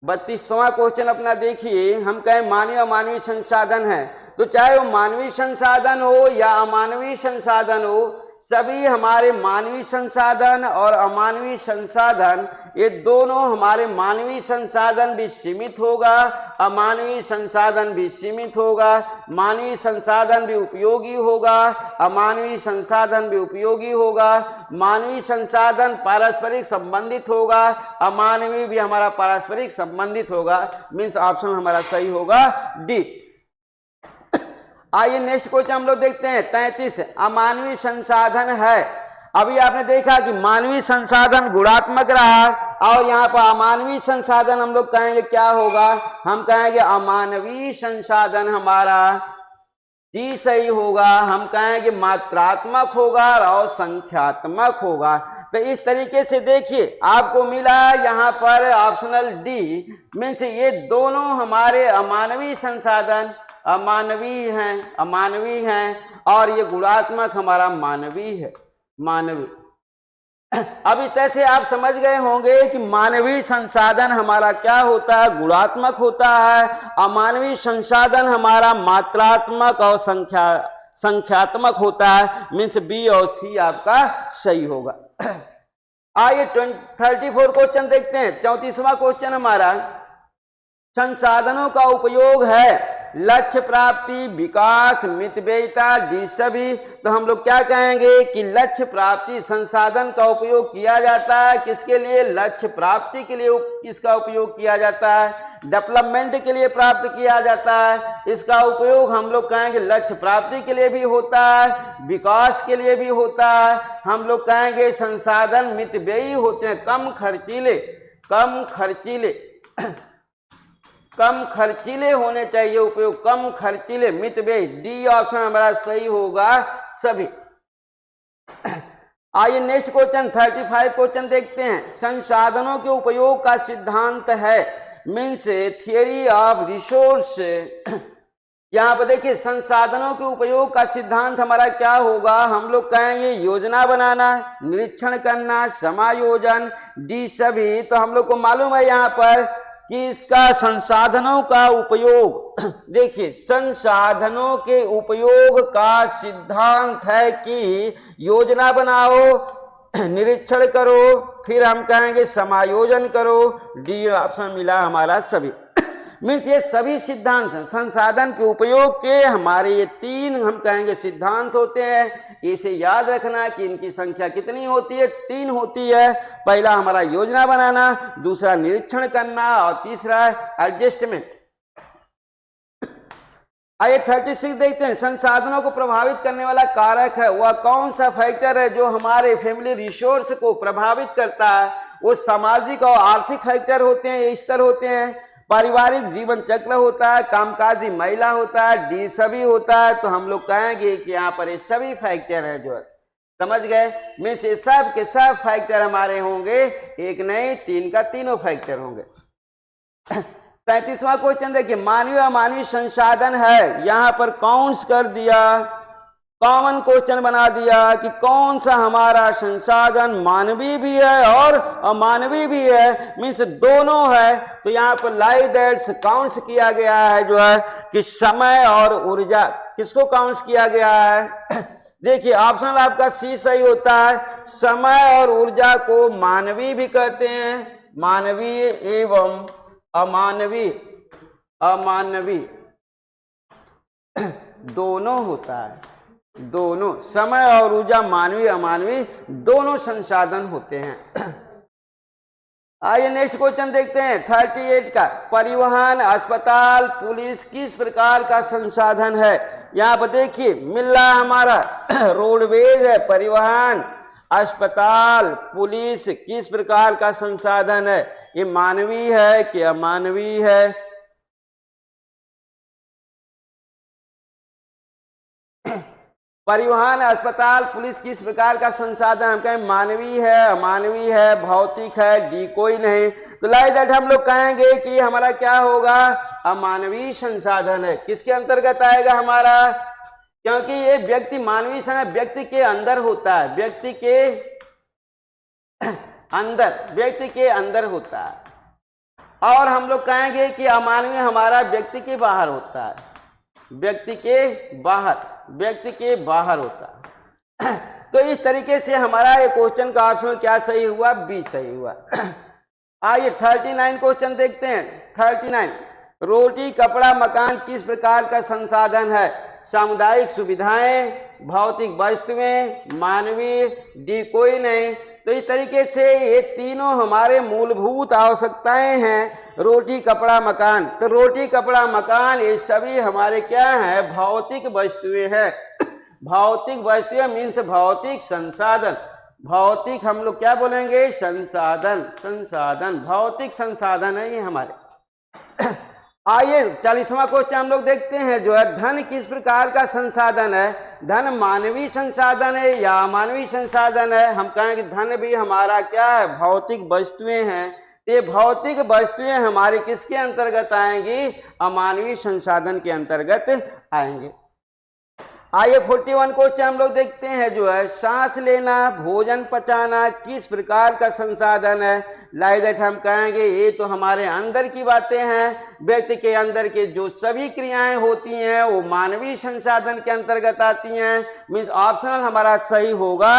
32वां क्वेश्चन अपना देखिए। हम कहें मानवीय अमानवीय संसाधन है, तो चाहे वो मानवीय संसाधन हो या अमानवीय संसाधन हो, सभी हमारे मानवीय संसाधन और अमानवीय संसाधन ये दोनों हमारे मानवीय संसाधन भी सीमित होगा, अमानवीय संसाधन भी सीमित होगा, मानवीय संसाधन भी उपयोगी होगा, अमानवीय संसाधन भी उपयोगी होगा, मानवीय संसाधन पारस्परिक संबंधित होगा, अमानवीय भी हमारा पारस्परिक संबंधित होगा। मीन्स ऑप्शन हमारा सही होगा डी। आइए नेक्स्ट क्वेश्चन हम लोग देखते हैं 33। अमानवीय संसाधन है, अभी आपने देखा कि मानवीय संसाधन गुणात्मक रहा और यहाँ पर अमानवीय संसाधन हम लोग कहेंगे क्या होगा? हम कहेंगे अमानवीय संसाधन हमारा डी सही होगा। हम कहेंगे मात्रात्मक होगा और संख्यात्मक होगा। तो इस तरीके से देखिए आपको मिला यहाँ पर ऑप्शनल डी। मीन्स ये दोनों हमारे अमानवीय संसाधन अमानवीय हैं और ये गुणात्मक हमारा मानवीय है, मानवीय। अभी तैसे आप समझ गए होंगे कि मानवीय संसाधन हमारा क्या होता है? गुणात्मक होता है। अमानवीय संसाधन हमारा मात्रात्मक और संख्यात्मक होता है। मीन्स बी और सी आपका सही होगा। आइए 34 क्वेश्चन देखते हैं। 34वां क्वेश्चन हमारा संसाधनों का उपयोग है, लक्ष्य प्राप्ति, विकास, मितव्ययिता, डी सभी। तो हम लोग क्या कहेंगे कि लक्ष्य प्राप्ति संसाधन का उपयोग किया जाता है। किसके लिए? लक्ष्य प्राप्ति के लिए इसका उपयोग किया जाता है, डेवलपमेंट के लिए प्राप्त किया जाता है। इसका उपयोग हम लोग कहेंगे लक्ष्य प्राप्ति के लिए भी होता है, विकास के लिए भी होता है। हम लोग कहेंगे संसाधन मितव्ययी होते हैं, कम खर्चीले होने चाहिए उपयोग, कम खर्चीले, मितव्ययी। डी ऑप्शन हमारा सही होगा सभी। आइए नेक्स्ट क्वेश्चन 35 क्वेश्चन देखते हैं। संसाधनों के उपयोग का सिद्धांत है, मीन्स थियरी ऑफ रिसोर्स। यहाँ पर देखिए संसाधनों के उपयोग का सिद्धांत हमारा क्या होगा? हम लोग कहेंगे योजना बनाना, निरीक्षण करना, समायोजन, डी सभी। तो हम लोग को मालूम है यहाँ पर कि इसका संसाधनों का उपयोग देखिए, संसाधनों के उपयोग का सिद्धांत है कि योजना बनाओ, निरीक्षण करो, फिर हम कहेंगे समायोजन करो। डी ऑप्शन मिला हमारा सभी। मीन्स ये सभी सिद्धांत हैं संसाधन के उपयोग के, हमारे ये तीन हम कहेंगे सिद्धांत होते हैं। इसे याद रखना कि इनकी संख्या कितनी होती है, 3 होती है। पहला हमारा योजना बनाना, दूसरा निरीक्षण करना और तीसरा एडजस्टमेंट। आइए 36 देखते हैं। संसाधनों को प्रभावित करने वाला कारक है वह कौन सा फैक्टर है जो हमारे फैमिली रिसोर्स को प्रभावित करता है। वो सामाजिक और आर्थिक फैक्टर होते हैं, स्तर होते हैं, पारिवारिक जीवन चक्र होता है, कामकाजी महिला होता है, डी सभी होता है। तो हम लोग कहेंगे कि यहाँ पर ये सभी फैक्टर है जो है, समझ गए। मीन्स ये सब के सब फैक्टर हमारे होंगे, एक नहीं 3 का तीनों फैक्टर होंगे। 37वां क्वेश्चन देखिए, मानवीय अमानवीय संसाधन है, यहां पर काउंट्स कर दिया, कॉमन क्वेश्चन बना दिया कि कौन सा हमारा संसाधन मानवीय भी है और अमानवीय भी है, मीन्स दोनों है। तो यहाँ पर लाइक दैट्स काउंट्स किया गया है जो है कि समय और ऊर्जा, किसको काउंट्स किया गया है। देखिए ऑप्शनल आपका सी सही होता है। समय और ऊर्जा को मानवीय भी कहते हैं, मानवीय एवं अमानवीय, अमानवीय दोनों होता है, दोनों समय और ऊर्जा मानवीय अमानवीय दोनों संसाधन होते हैं। आइए नेक्स्ट क्वेश्चन देखते हैं 38 का। परिवहन, अस्पताल, पुलिस किस प्रकार का संसाधन है। यहाँ पर देखिए मिल रहा है हमारा रोडवेज है, परिवहन, अस्पताल, पुलिस किस प्रकार का संसाधन है। ये मानवीय है कि अमानवीय है। परिवहन, अस्पताल, पुलिस किस प्रकार का संसाधन, हम कहें मानवीय है, अमानवीय है, भौतिक है, डी कोई नहीं। तो लाइक दैट हम लोग कहेंगे कि हमारा क्या होगा, अमानवीय संसाधन है। किसके अंतर्गत आएगा हमारा, क्योंकि ये व्यक्ति मानवीय संसाधन व्यक्ति के अंदर होता है, व्यक्ति के अंदर, व्यक्ति के अंदर होता है। और हम लोग कहेंगे कि अमानवीय हमारा व्यक्ति के बाहर होता है, व्यक्ति के बाहर, व्यक्ति के बाहर होता है। तो इस तरीके से हमारा ये क्वेश्चन का ऑप्शन क्या सही हुआ, बी सही हुआ। आइए 39 क्वेश्चन देखते हैं। 39, रोटी, कपड़ा, मकान किस प्रकार का संसाधन है। सामुदायिक सुविधाएं, भौतिक वस्तुएं, मानवीय, डी कोई नहीं। तो इस तरीके से ये तीनों हमारे मूलभूत आवश्यकताएं हैं, रोटी, कपड़ा, मकान। तो रोटी, कपड़ा, मकान ये सभी हमारे क्या हैं, भौतिक वस्तुएं हैं। भौतिक वस्तुएं मीन्स भौतिक संसाधन। भौतिक हम लोग क्या बोलेंगे, संसाधन, संसाधन, भौतिक संसाधन है ये हमारे। आइए 40वां क्वेश्चन हम लोग देखते हैं जो है, धन किस प्रकार का संसाधन है। धन मानवीय संसाधन है या अमानवीय संसाधन है। हम कहेंगे धन भी हमारा क्या है, भौतिक वस्तुएं हैं। ये भौतिक वस्तुएं हमारी किसके अंतर्गत आएंगी, अमानवीय संसाधन के अंतर्गत आएंगे। आइए 41 क्वेश्चन हम लोग देखते हैं जो है, सांस लेना, भोजन पचाना किस प्रकार का संसाधन है। लाइक दैट हम कहेंगे ये तो हमारे अंदर की बातें हैं, व्यक्ति के अंदर के जो सभी क्रियाएं होती हैं वो मानवीय संसाधन के अंतर्गत आती हैं। मीन्स ऑप्शनल हमारा सही होगा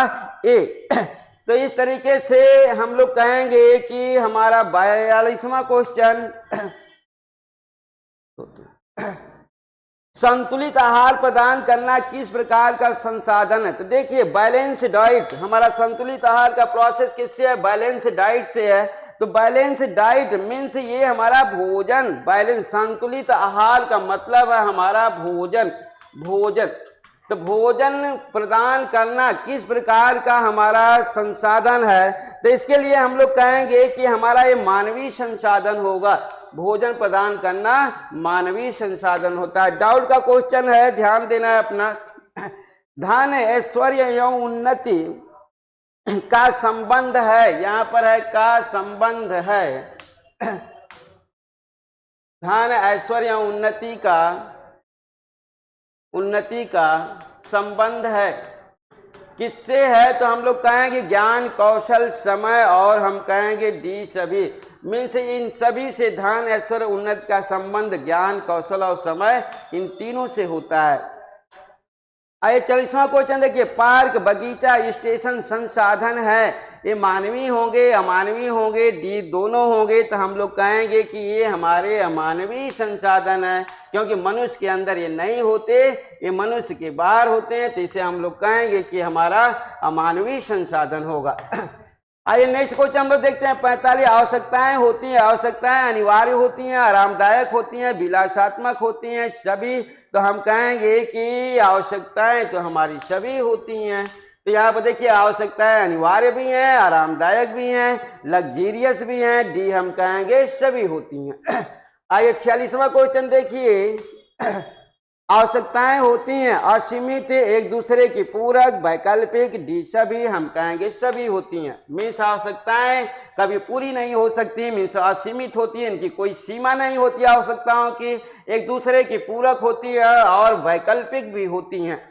ए। तो इस तरीके से हम लोग कहेंगे कि हमारा 42वां क्वेश्चन, संतुलित आहार प्रदान करना किस प्रकार का संसाधन है। तो देखिए बैलेंस डाइट, हमारा संतुलित आहार का प्रोसेस किससे है, बैलेंस डाइट से है। तो बैलेंस डाइट मीन्स ये हमारा भोजन, बैलेंस संतुलित आहार का मतलब है हमारा भोजन, भोजन। तो भोजन प्रदान करना किस प्रकार का हमारा संसाधन है। तो इसके लिए हम लोग कहेंगे कि हमारा ये मानवीय संसाधन होगा। भोजन प्रदान करना मानवीय संसाधन होता है। डाउट का क्वेश्चन है, ध्यान देना है अपना। धन, ऐश्वर्य एवं उन्नति का संबंध है, यहां पर है का संबंध है। धन, ऐश्वर्य एवं उन्नति का संबंध है। किससे है, तो हम लोग कहेंगे ज्ञान, कौशल, समय, और हम कहेंगे डी सभी। मीन्स इन सभी से धन, ऐश्वर्य, उन्नति का संबंध ज्ञान, कौशल और समय इन तीनों से होता है। आइए 40वां क्वेश्चन देखिए, पार्क, बगीचा, स्टेशन संसाधन है, ये मानवीय होंगे, अमानवीय होंगे, डी दोनों होंगे, तो हम लोग कहेंगे कि ये हमारे अमानवीय संसाधन है, क्योंकि मनुष्य के अंदर ये नहीं होते, ये मनुष्य के बाहर होते हैं, तो इसे हम लोग कहेंगे कि हमारा अमानवीय संसाधन होगा। आइए नेक्स्ट क्वेश्चन हम लोग देखते हैं 45। आवश्यकताएं होती हैं, आवश्यकताएं अनिवार्य होती हैं, आरामदायक होती हैं, विलासात्मक होती हैं, सभी, तो हम कहेंगे कि आवश्यकताएं तो हमारी सभी होती हैं। तो यहाँ पर देखिए आवश्यकताएं अनिवार्य भी हैं, आरामदायक भी हैं, लग्जीरियस भी हैं, डी हम कहेंगे सभी होती हैं। आइए 46वां क्वेश्चन देखिए, आवश्यकताएं होती हैं असीमित, एक दूसरे की पूरक, वैकल्पिक, डी सभी हम कहेंगे सभी होती हैं। मीन्स आवश्यकताएं कभी पूरी नहीं हो सकती, मीन्स असीमित होती है, इनकी कोई सीमा नहीं होती आवश्यकताओं की, एक दूसरे की पूरक होती है और वैकल्पिक भी होती हैं।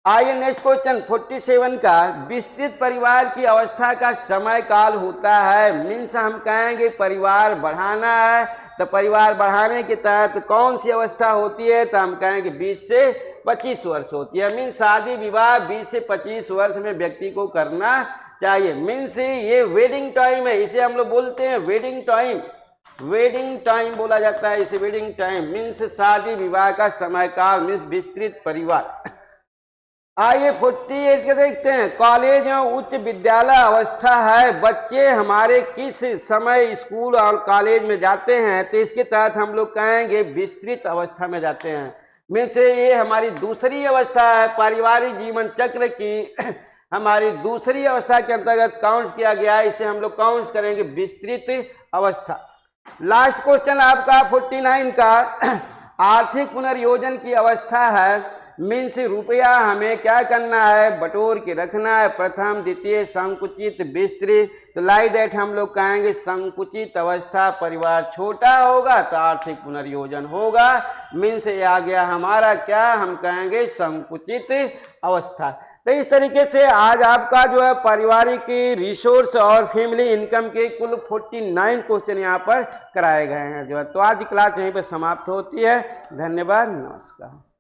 आइए नेक्स्ट क्वेश्चन 47 का, विस्तृत परिवार की अवस्था का समय काल होता है। मीन्स हम कहेंगे परिवार बढ़ाना है, तो परिवार बढ़ाने के तहत कौन सी अवस्था होती है, तो हम कहेंगे 20 से 25 वर्ष होती है। मीन्स शादी विवाह 20 से 25 वर्ष में व्यक्ति को करना चाहिए। मीन्स ये वेडिंग टाइम है, इसे हम लोग बोलते हैं वेडिंग टाइम, वेडिंग टाइम बोला जाता है इसे, वेडिंग टाइम। मीन्स शादी विवाह का समय काल, मीन्स विस्तृत परिवार। आइए 48 के देखते हैं, कॉलेज और उच्च विद्यालय अवस्था है, बच्चे हमारे किस समय स्कूल और कॉलेज में जाते हैं, तो इसके तहत हम लोग कहेंगे विस्तृत अवस्था में जाते हैं। मीन्स ये हमारी दूसरी अवस्था है, पारिवारिक जीवन चक्र की हमारी दूसरी अवस्था के अंतर्गत काउंट किया गया है, इसे हम लोग काउंट करेंगे विस्तृत अवस्था। लास्ट क्वेश्चन आपका 49 का, आर्थिक पुनर्योजन की अवस्था है। मीन्स रुपया हमें क्या करना है, बटोर के रखना है, प्रथम, द्वितीय, संकुचित, विस्तृत, तो लाइक दैट हम लोग कहेंगे संकुचित अवस्था। परिवार छोटा होगा तो आर्थिक पुनर्योजन होगा। मीन्स ये आ गया हमारा क्या, हम कहेंगे संकुचित अवस्था। तो इस तरीके से आज आपका जो है पारिवारिक रिसोर्स और फैमिली इनकम के कुल 49 क्वेश्चन यहाँ पर कराए गए हैं जो है। तो आज की क्लास यहीं पर समाप्त होती है। धन्यवाद, नमस्कार।